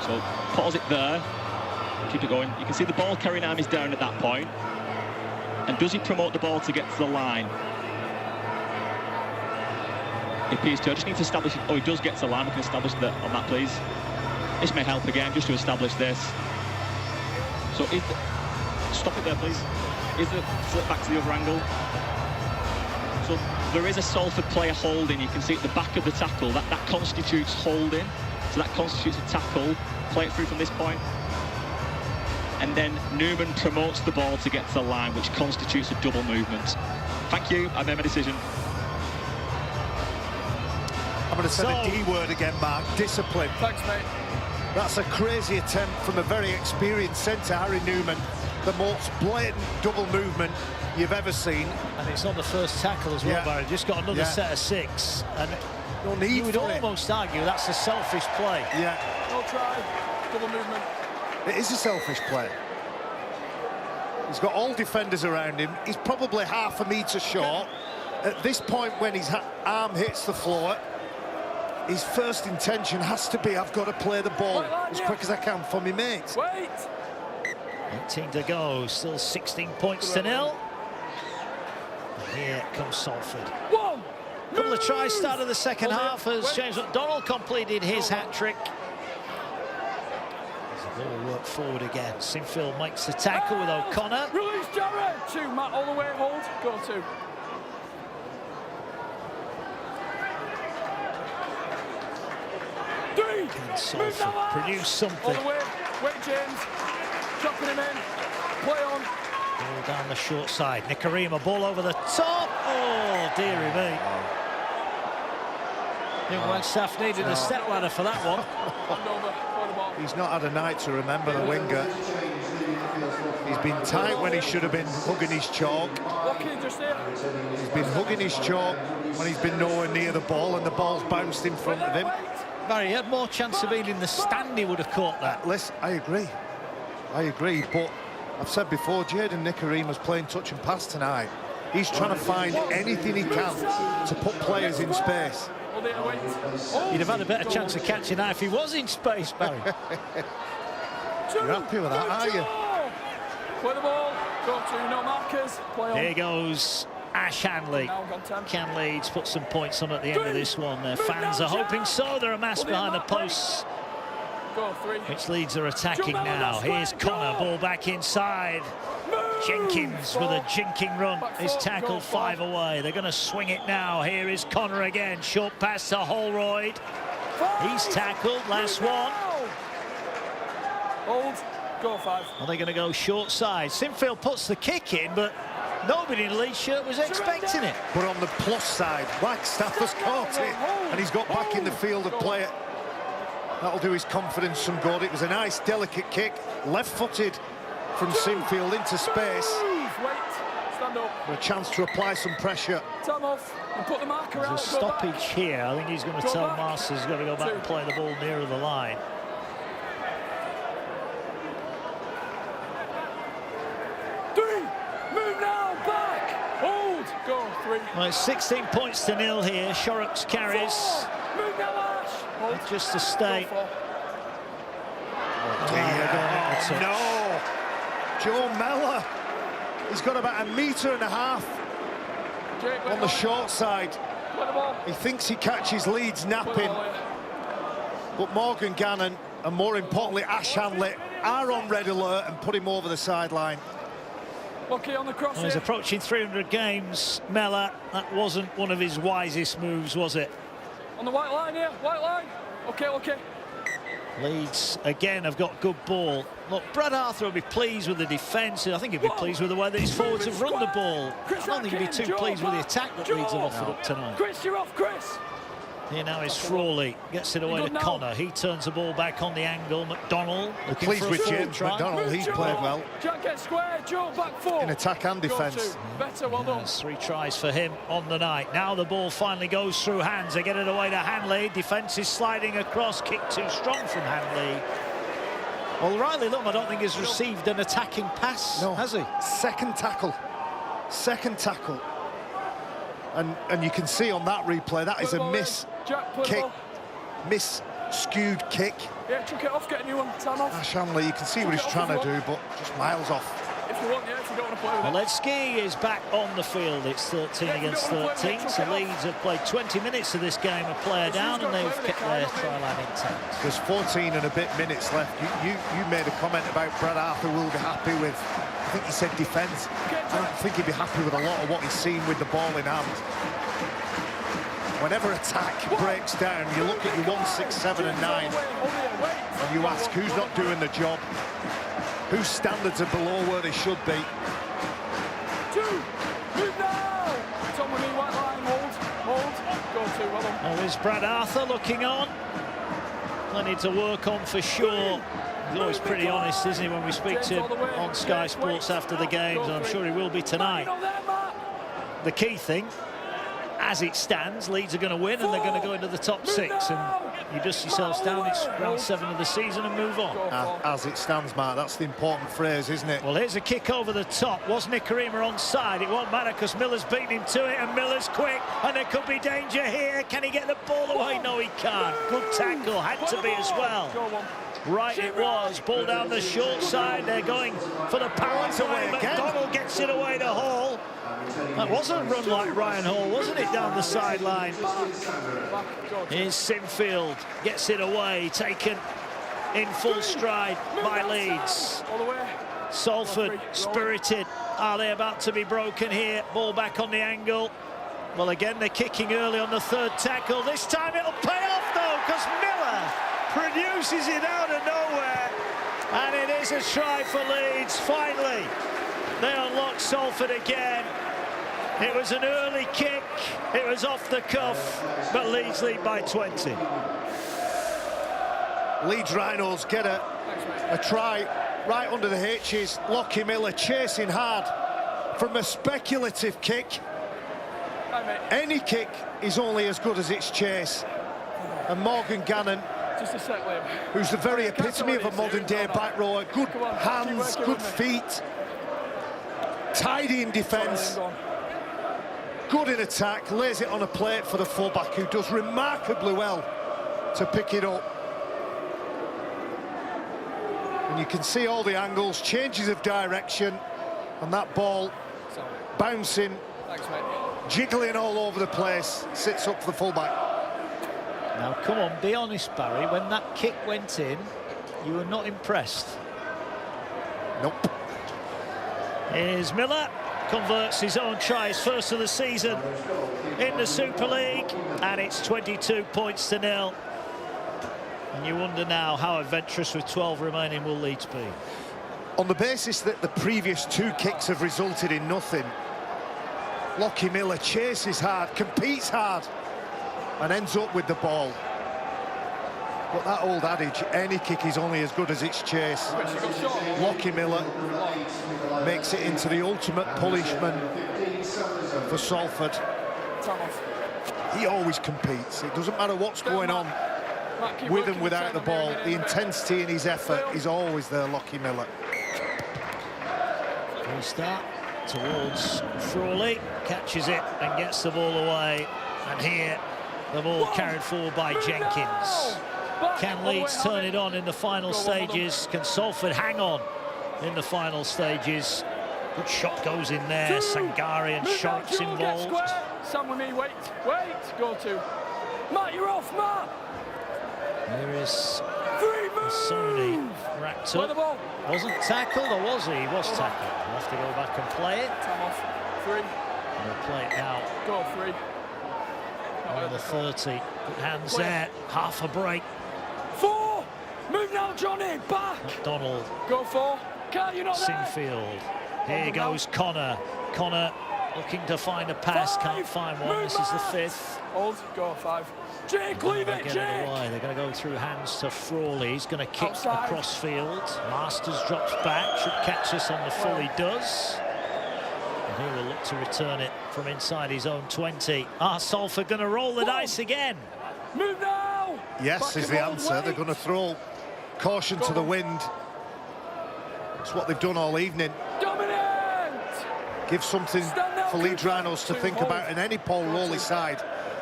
So pause it there. Keep it going. You can see the ball carrying arm is down at that point. And does he promote the ball to get to the line? It appears to. I just need to establish it. Oh, he does get to the line. We can establish that on that, please. This may help again, just to establish this. So stop it there, please. Is the flip back to the other angle? So there is a Salford player holding. You can see at the back of the tackle that constitutes holding. So that constitutes a tackle. Play it through from this point. And then Newman promotes the ball to get to the line, which constitutes a double movement. Thank you. I made my decision. I'm going to say the D word again, Mark. Discipline. Thanks, mate. That's a crazy attempt from a very experienced centre, Harry Newman. The most blatant double movement you've ever seen. And it's on the first tackle as well, Barry. Just got another set of 6. And no need you would almost argue that's a selfish play. Yeah. No try. Double movement. It is a selfish play. He's got all defenders around him. He's probably half a metre short. At this point, when his arm hits the floor, his first intention has to be, I've got to play the ball as quick as I can for me mates. Wait! 18 to go, still 16 points to 0. And here comes Salford. One! A couple of tries start of the second half as James McDonald completed his hat-trick. As the ball worked forward again. Sinfield makes the tackle with O'Connor. Release Jarrett! 2, Matt, all the way, hold. Go 2. Can Salford produce something? All the way. Wait, James. Dropping him in. Play on. Ball down the short side. Nikarima, ball over the top. Oh, dearie me. I think Wagstaff needed a step ladder for that one. Hand over. Play the ball. He's not had a night to remember, the winger. He's been tight when he should have been hugging his chalk. He's been hugging his chalk when he's been nowhere near the ball and the ball's bounced in front of him. Barry, he had more chance of being in the stand, he would have caught that. Listen, I agree, but I've said before, Jaden Nikarima's playing touch and pass tonight. He's trying to find anything he can to put players in space. He'd have had a better chance of catching that if he was in space, Barry. You're happy with that, are you? Play the ball, go to no markers, play on. Here goes Ash Hanley. Can Leeds put some points on at the end of this one? Their fans are hoping so. They're amassed behind the posts, which Leeds are attacking now. Here's Connor, ball back inside. Jenkins with a jinking run. Is tackled 5 away. They're going to swing it now. Here is Connor again. Short pass to Holroyd. He's tackled. Last one. Hold. Go 5. Are they going to go short side? Sinfield puts the kick in, but nobody in a Leeds shirt was expecting it. But on the plus side, Wagstaff has caught it, and he's got back in the field of play. That'll do his confidence some good. It was a nice, delicate kick, left-footed from Sinfield into space. Stand up. For a chance to apply some pressure. Time off. And put the marker out. There's a stoppage here. I think he's going to tell Masters he's got to go back and play the ball nearer the line. Well, it's 16 points to 0 here. Shorrocks carries. Just to stay. No. Joe Mellor. He's got about 1.5 meters on the short side. He thinks he catches Leeds napping. But Morgan Gannon, and more importantly, Ash Hanley, are on red alert and put him over the sideline. Okay, on the cross. Well, he's approaching 300 games, Mellor. That wasn't one of his wisest moves, was it? On the white line here, white line. Okay. Leeds, again, have got good ball. Look, Brad Arthur will be pleased with the defence. I think he'll be pleased with the way that his forwards have run the ball. I don't think he'll be too pleased with the attack that Leeds have offered up tonight. Chris, you're off, Chris. Here now is Frawley, gets it away to Connor. He turns the ball back on the angle. McDonald. Pleased with James McDonald, he's played well. Jack, get square, Joe, back 4. In attack and defence. Better, well done. There's 3 tries for him on the night. Now the ball finally goes through hands. They get it away to Hanley. Defence is sliding across. Kick too strong from Hanley. Well, Riley Lum, I don't think has received an attacking pass, has he? Second tackle. Second tackle. And you can see on that replay, that is a miss kick. Miss skewed kick. Yeah, chuck it off, get a new one. Time off. Ash Hanley, you can see what he's trying to do, but just miles off. If you want, yeah, if you don't want to play with it. Ledsky is back on the field. It's 13 against 13. So Leeds have played 20 minutes of this game, a player down, and they've kept their try line intact. There's 14 and a bit minutes left. You made a comment about Brad Arthur will be happy with, I think he said defence. I don't think he'd be happy with a lot of what he's seen with the ball in hand. Whenever attack breaks down, you look at your 1, 6, 7 and 9 and you ask who's not doing the job, whose standards are below where they should be. 2, move now! It's on with me, white line, hold, go 2, well done. There is Brad Arthur looking on. Plenty to work on for sure. He's always pretty honest, isn't he, when we speak to him on Sky Sports after the games, and I'm sure he will be tonight. The key thing, as it stands, Leeds are going to win and they're going to go into the top 6, and you dust yourselves down. It's round 7 of the season and move on. As it stands, Mark, that's the important phrase, isn't it? Well, here's a kick over the top. Was Nicarima onside? It won't matter because Miller's beaten him to it, and Miller's quick, and there could be danger here. Can he get the ball away? No, he can't. Good tackle, had to be as well. Right it was, ball down the short side. They're going for the power away. McDonald gets it away to Hall. That wasn't a run like Ryan Hall, wasn't it, down the sideline? Here's Sinfield, gets it away, taken in full stride by Leeds. Salford spirited. Are they about to be broken here? Ball back on the angle. Well, again, they're kicking early on the 3rd tackle. This time it'll pay off, though, because Miller produces it out of nowhere. And it is a try for Leeds. Finally, they unlock Salford again. It was an early kick. It was off the cuff, but Leeds lead by 20. Leeds Rhinos get a try right under the H's. Lockie Miller chasing hard from a speculative kick. Any kick is only as good as its chase. And Morgan Gannon, just a sec, Liam, who's the very epitome of a modern-day back rower. Good hands, good feet, tidy in defence, good in attack, lays it on a plate for the fullback, who does remarkably well to pick it up. And you can see all the angles, changes of direction, and that ball bouncing, jiggling all over the place, sits up for the fullback. Now, come on, be honest, Barry. When that kick went in, you were not impressed. Nope. Here's Miller, converts his own try, his first of the season in the Super League, and it's 22 points to 0. And you wonder now how adventurous with 12 remaining will Leeds be. On the basis that the previous 2 kicks have resulted in nothing, Lockie Miller chases hard, competes hard, and ends up with the ball. But that old adage, any kick is only as good as its chase. Lockie Miller makes it into the ultimate punishment for Salford. He always competes. It doesn't matter what's going on with and without the ball. The intensity in his effort is always there, Lockie Miller. Restart towards Frawley, catches it and gets the ball away. And here, the ball carried forward by Jenkins. Can Leeds turn it on in the final stages? Can Salford hang on in the final stages? Good shot goes in there. Sangari and Sharks involved. Sam with me, wait, go 2. Matt, you're off, Matt. Here is Sony racked up. Wasn't tackled, or was he? He was tackled. We'll have to go back and play it. Time off. 3. We'll play it now. Go 3. On the 30. Good hands there. Half a break. 4. Move now, Johnny. Back. McDonald. Go 4. Can't you not there? Sinfield. Here goes Connor. Connor looking to find a pass, can't find one. This is the 5th. Hold, go 5. Jake, leave it, Jake! They're going to go through hands to Frawley. He's going to kick across field. Masters drops back, should catch this on the full. He does. And he will look to return it from inside his own 20. Salford going to roll the dice again. Move now! Yes, is the answer. They're going to throw caution to the wind. It's what they've done all evening. Dominant! Give something for Leeds Rhinos to think about in any Paul Rowley side.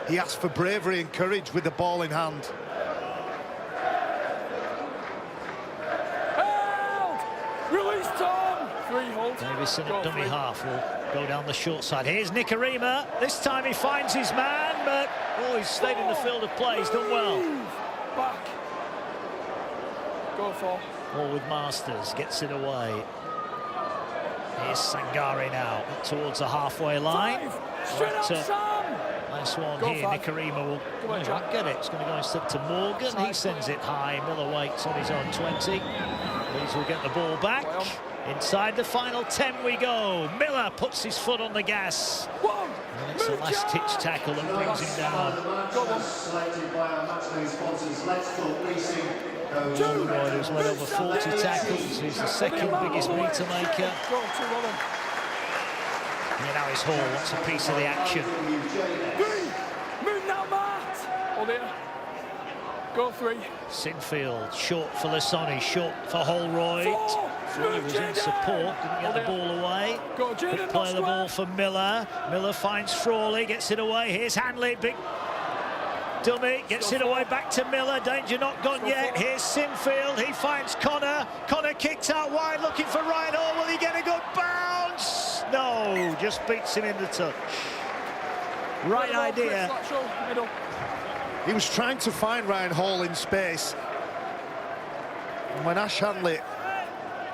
He asked for bravery and courage with the ball in hand. Held! Release Tom! 3 holds. Davison at dummy half will go down the short side. Here's Nikarima. This time he finds his man, but he's stayed in the field of play. He's done well. Back. Go 4. Ball with Masters, gets it away. Here's Sangare now, towards the halfway line. 5. Straight up, Sam! Nice one Go here. 5. Nikarima will get it. It's going to go instead to Morgan. He sends it high. Miller waits on his own 20. Leeds will get the ball back. Inside the final 10 we go. Miller puts his foot on the gas. And it's a last-ditch tackle that brings him down. Royd, who's led over 40 tackles, he's the second biggest meter maker. And now his Hall wants a piece of the action. Move now, Matt! Hold it. Go 3. Sinfield, short for Lasoni, short for Holroyd. Royd was in support, didn't get the ball away. Quick play the ball for Miller. Miller finds Frawley, gets it away. Here's Hanley, big dummy, gets it away back to Miller. Danger not gone yet. Here's Sinfield, he finds Connor. Connor kicked out wide, looking for Ryan Hall. Will he get a good bounce? No, just beats him in the touch. Right idea. He was trying to find Ryan Hall in space. And when Ash Hanley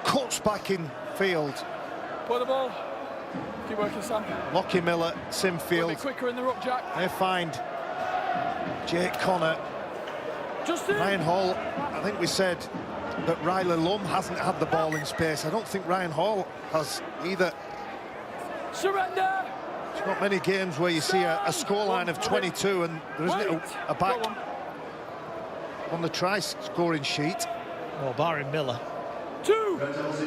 cuts back in field. Put the ball. Keep working, Sam. Lockie Miller, Sinfield. Be quicker in the ruck, Jack. They find Jake Connor. Ryan Hall, I think we said that Riley Lum hasn't had the ball in space. I don't think Ryan Hall has either. Surrender! There's not many games where you see a scoreline of 22 and there isn't a back on the try-scoring sheet. Well, barring Miller. 2!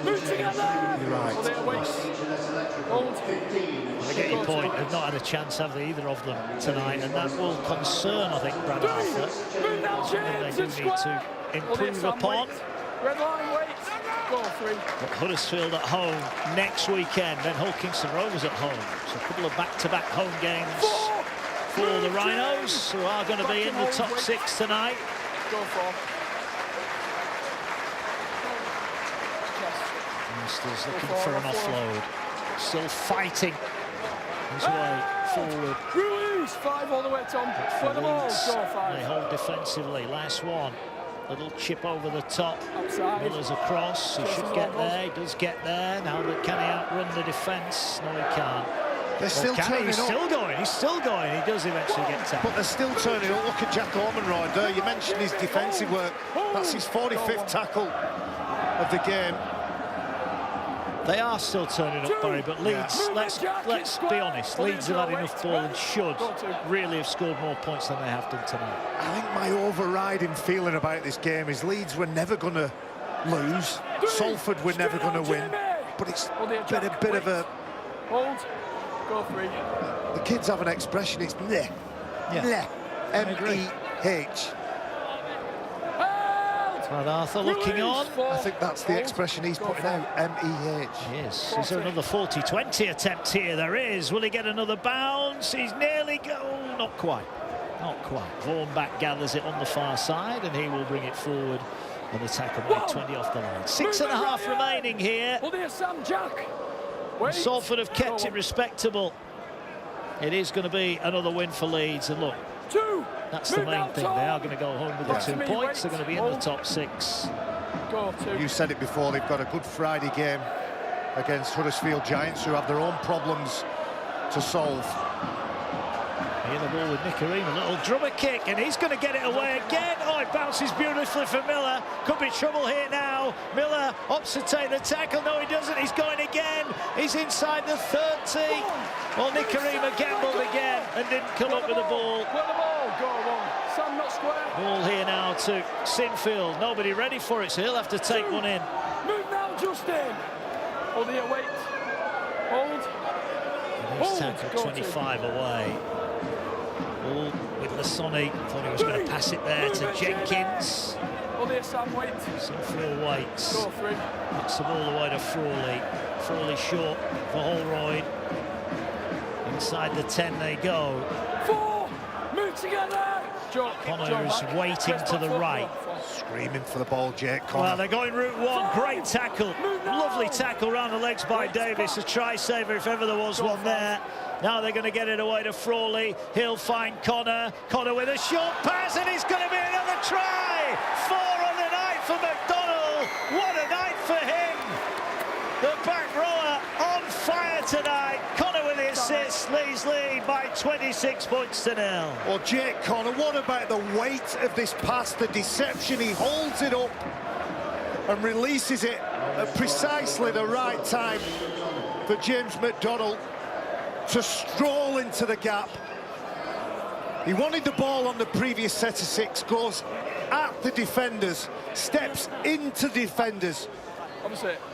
Move together! You're right. I get your point. They've not had a chance, have they, either of them tonight, and that will concern, I think, Brad Arthur. Something they do need to improve upon. Red line, wait. Go 3. But Huddersfield at home next weekend, then Hulkinson Rovers at home. So a couple of back-to-back home games for the Rhinos, who are going to be in the top 6 tonight. Go 4. Masters looking for an offload. Still fighting his way forward. Release! 5 all the way, Tom. For the ball. Go 5. They hold defensively. Last one. Little chip over the top. Outside. Miller's across. He should get there. He does get there. Now, can he outrun the defence? No, he can't. They're still turning He's up. still going. He's still going. He does eventually get tapped. But they're still turning up. Look at Jack Ormonroyd there. You mentioned his defensive work. That's his 45th tackle of the game. They are still turning up, Barry, but Leeds, let's be honest, Leeds have had enough ball and should really have scored more points than they have done tonight. I think my overriding feeling about this game is Leeds were never going to lose. Salford were never going to win. But it's been a bit of a... Hold. Go 3. The kids have an expression, it's meh. Yeah. M-E-H. Brad Arthur looking on. I think that's the expression he's putting out, M-E-H. Yes. Is there another 40-20 attempt here? There is. Will he get another bounce? He's nearly not quite. Not quite. Vaughan back gathers it on the far side and he will bring it forward and the tackle made 20 off the line. 6.5 remaining here. Sam, Jack. Salford have kept it respectable. It is going to be another win for Leeds, and look, 2. that's the main thing. They are going to go home with the 2 points. They're going to be in the top 6. Go 2. You said it before, they've got a good Friday game against Huddersfield Giants, who have their own problems to solve. Here the ball with Nicarima, little drummer kick, and he's going to get it away again. Oh, it bounces beautifully for Miller. Could be trouble here now. Miller opts to take the tackle. No, he doesn't. He's going again. He's inside the 30. Well, Nicarima gambled again and didn't come up with the ball. Sam, not square. Ball here now to Sinfield. Nobody ready for it, so he'll have to take one in. Move now, Justin. Hold here, wait. Hold. He's tackled 25 away. Ball with Lasoni. Thought he was going to pass it there to Jenkins. Hold here, Sam, wait. Sinfield waits. Go through. Puts the ball away to Frawley. Frawley short for Holroyd. Inside the 10 they go. 4. Move together. Connor's waiting to the right. Screaming for the ball, Jake Connor. Well, they're going route one. Great tackle. Lovely tackle round the legs by Davis. A try saver if ever there was one there. Now they're going to get it away to Frawley. He'll find Connor. Connor with a short pass, and it's going to be another try. 4 on the night for McDonald. What a night for him. The back rower on fire tonight. Connor with the assist. Leeds lead by 26 points to 0. Well, Jake Connor, what about the weight of this pass, the deception? He holds it up and releases it at precisely the right time for James McDonald to stroll into the gap. He wanted the ball on the previous set of 6, goes at the defenders, steps into defenders.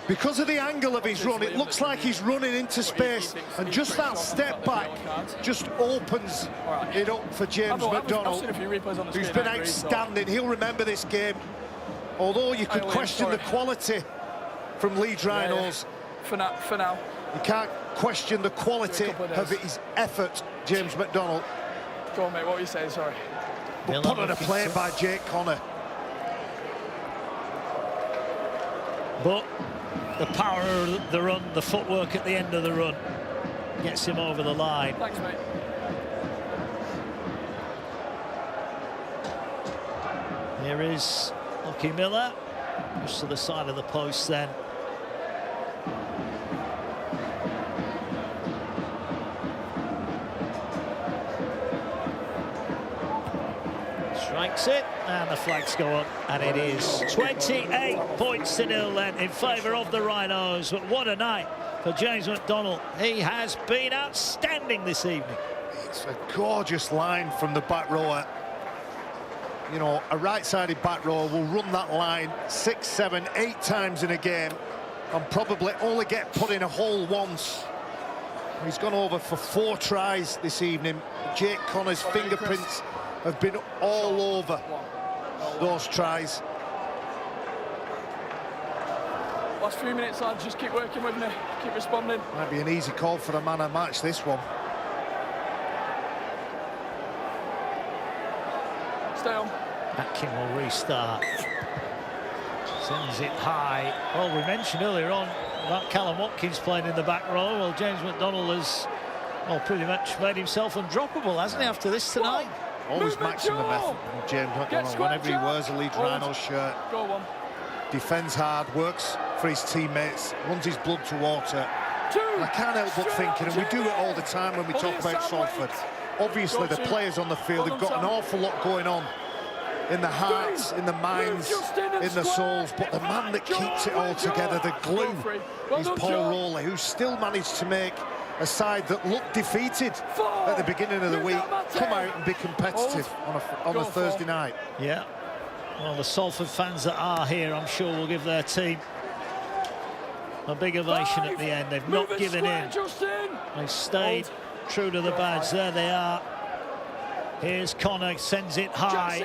Because of the angle of his run, it looks like he's running into space, and just that step back just opens it up for James McDonald, who's been outstanding. He'll remember this game, although you could question the quality from Leeds Rhinos. For now. You can't question the quality of his effort, James McDonald. Go on, mate, what were you saying, sorry? But put on a play by Jake Connor. But the power of the run, the footwork at the end of the run, gets him over the line. Thanks, mate. Here is Lucky Miller, just to the side of the post then. Strikes it, and the flags go up, and it is 28 points to 0 then in favour of the Rhinos. But what a night for James McDonald. He has been outstanding this evening. It's a gorgeous line from the back rower. You know, a right-sided back rower will run that line 6, 7, 8 times in a game and probably only get put in a hole once. He's gone over for 4 tries this evening. Jake Connor's fingerprints have been all over those tries. Last few minutes, lads, just keep working with me, keep responding. Might be an easy call for a man of match, this one. Stay on. Atkin will restart. Sends it high. Well, we mentioned earlier on about Callum Watkins playing in the back row. Well, James McDonald has, well, pretty much made himself undroppable, hasn't he, after this tonight? Always matching the method from James McDonald whenever he wears a Leeds Rhinos shirt. Go on. Defends hard, works for his teammates, runs his blood to water. And I can't help but thinking, and we do it all the time when we talk about Salford, obviously the players on the field have got an awful lot going on in the hearts, in the minds, in the souls, but the man that keeps it all together, the glue, is Paul Rowley, who's still managed to make a side that looked defeated at the beginning of the week come out and be competitive on a Thursday night. Yeah. Well, the Salford fans that are here, I'm sure, will give their team a big ovation at the end. They've not given in. They've stayed true to the badge. There they are. Here's Connor, sends it high.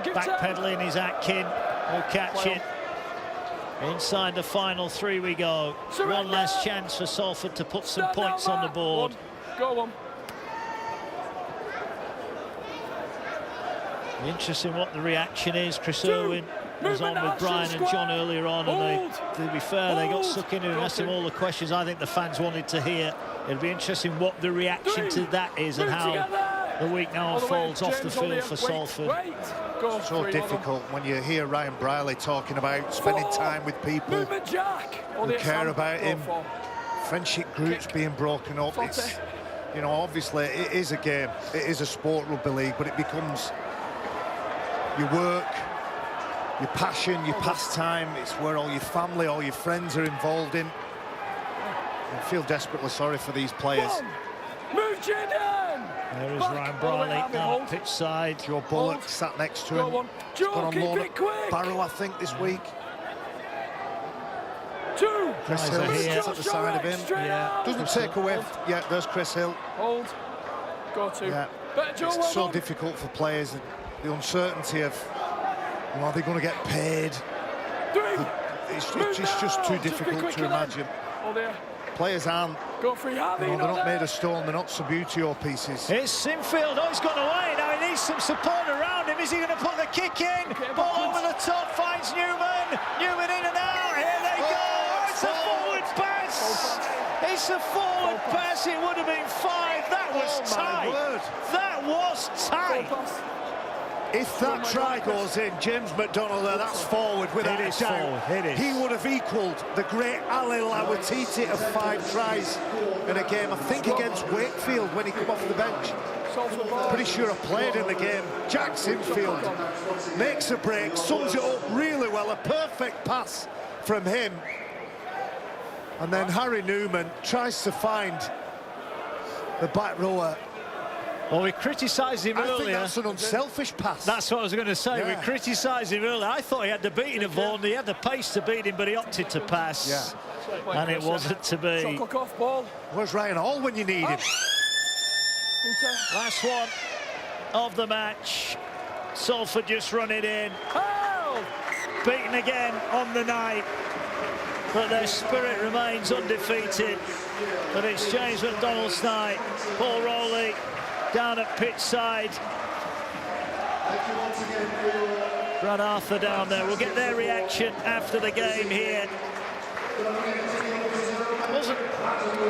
Backpedaling is Atkin. Will catch it. Inside the final 3 we go. One last chance for Salford to put some points on the board. Go on. Interesting what the reaction is. Chris Irwin was on with Brian and John earlier on, and to be fair, they got stuck in and asked him all the questions I think the fans wanted to hear. It'll be interesting what the reaction to that is and how the week now unfolds off the field for Salford. So difficult when you hear Ryan Brierley talking about spending time with people who care about him, friendship groups being broken up. You know, obviously it is a game, it is a sport, rugby league, but it becomes your work, your passion, your pastime. It's where all your family, all your friends are involved in. I feel desperately sorry for these players. Move, Jaden! There is Ryan Briley on pitch side. Joe Bullock sat next to him. Joe, Got on keep loan it at quick! Barrow, I think, this week. 2! Chris Hill here. sits at the side of him. Yeah. Doesn't take away. Yeah, there's Chris Hill. Hold. Go to. Yeah. Better, Joe, It's so well done. difficult for players. The uncertainty of, you know, are they going to get paid? 3! It's just too difficult to imagine. Oh, there. Players aren't, Go free, Harvey. you know, they're not made of stone, they're not Subbuteo pieces. It's Sinfield. Oh, he's gone away. Now he needs some support around him. Is he going to put the kick in? Ball over the top, finds Newman. Newman in and out. Here they go. It's a forward pass. It's a forward pass. It would have been 5. That was tight. That was tight. If that try goes in, James McDonald there, that's forward without a doubt. He would have equalled the great Ali Lawatiti of 5 tries in a game, I think against Wakefield when he came off the bench. Pretty sure I played in the game. Jack Sinfield makes a break, sums it up really well, a perfect pass from him. And then Harry Newman tries to find the back rower. Well, we criticised him earlier. I think that's an unselfish pass. That's what I was going to say. Yeah. We criticised him earlier. I thought he had the beating of Vaughan. He had the pace to beat him, but he opted to pass. Yeah. And it wasn't to be. Shot clock off, ball. Where's Ryan Hall when you need him? Last one of the match. Salford just run it in. Beaten again on the night. But their spirit remains undefeated. But it's James McDonald's night. Paul Rowley down at pitch side. Brad Arthur down there. We'll get their reaction after the game here. Wasn't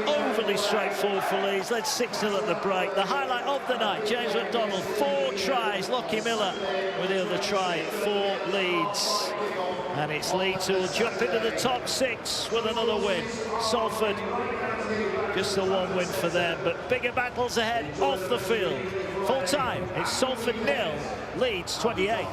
overly straightforward for Leeds. Led 6-0 at the break. The highlight of the night, James McDonald, 4 tries. Lockie Miller with the other try for Leeds. And it's Leeds who will jump into the top 6 with another win. Salford, just the 1 win for them, but bigger battles ahead off the field. Full time, it's Salford 0, Leeds 28.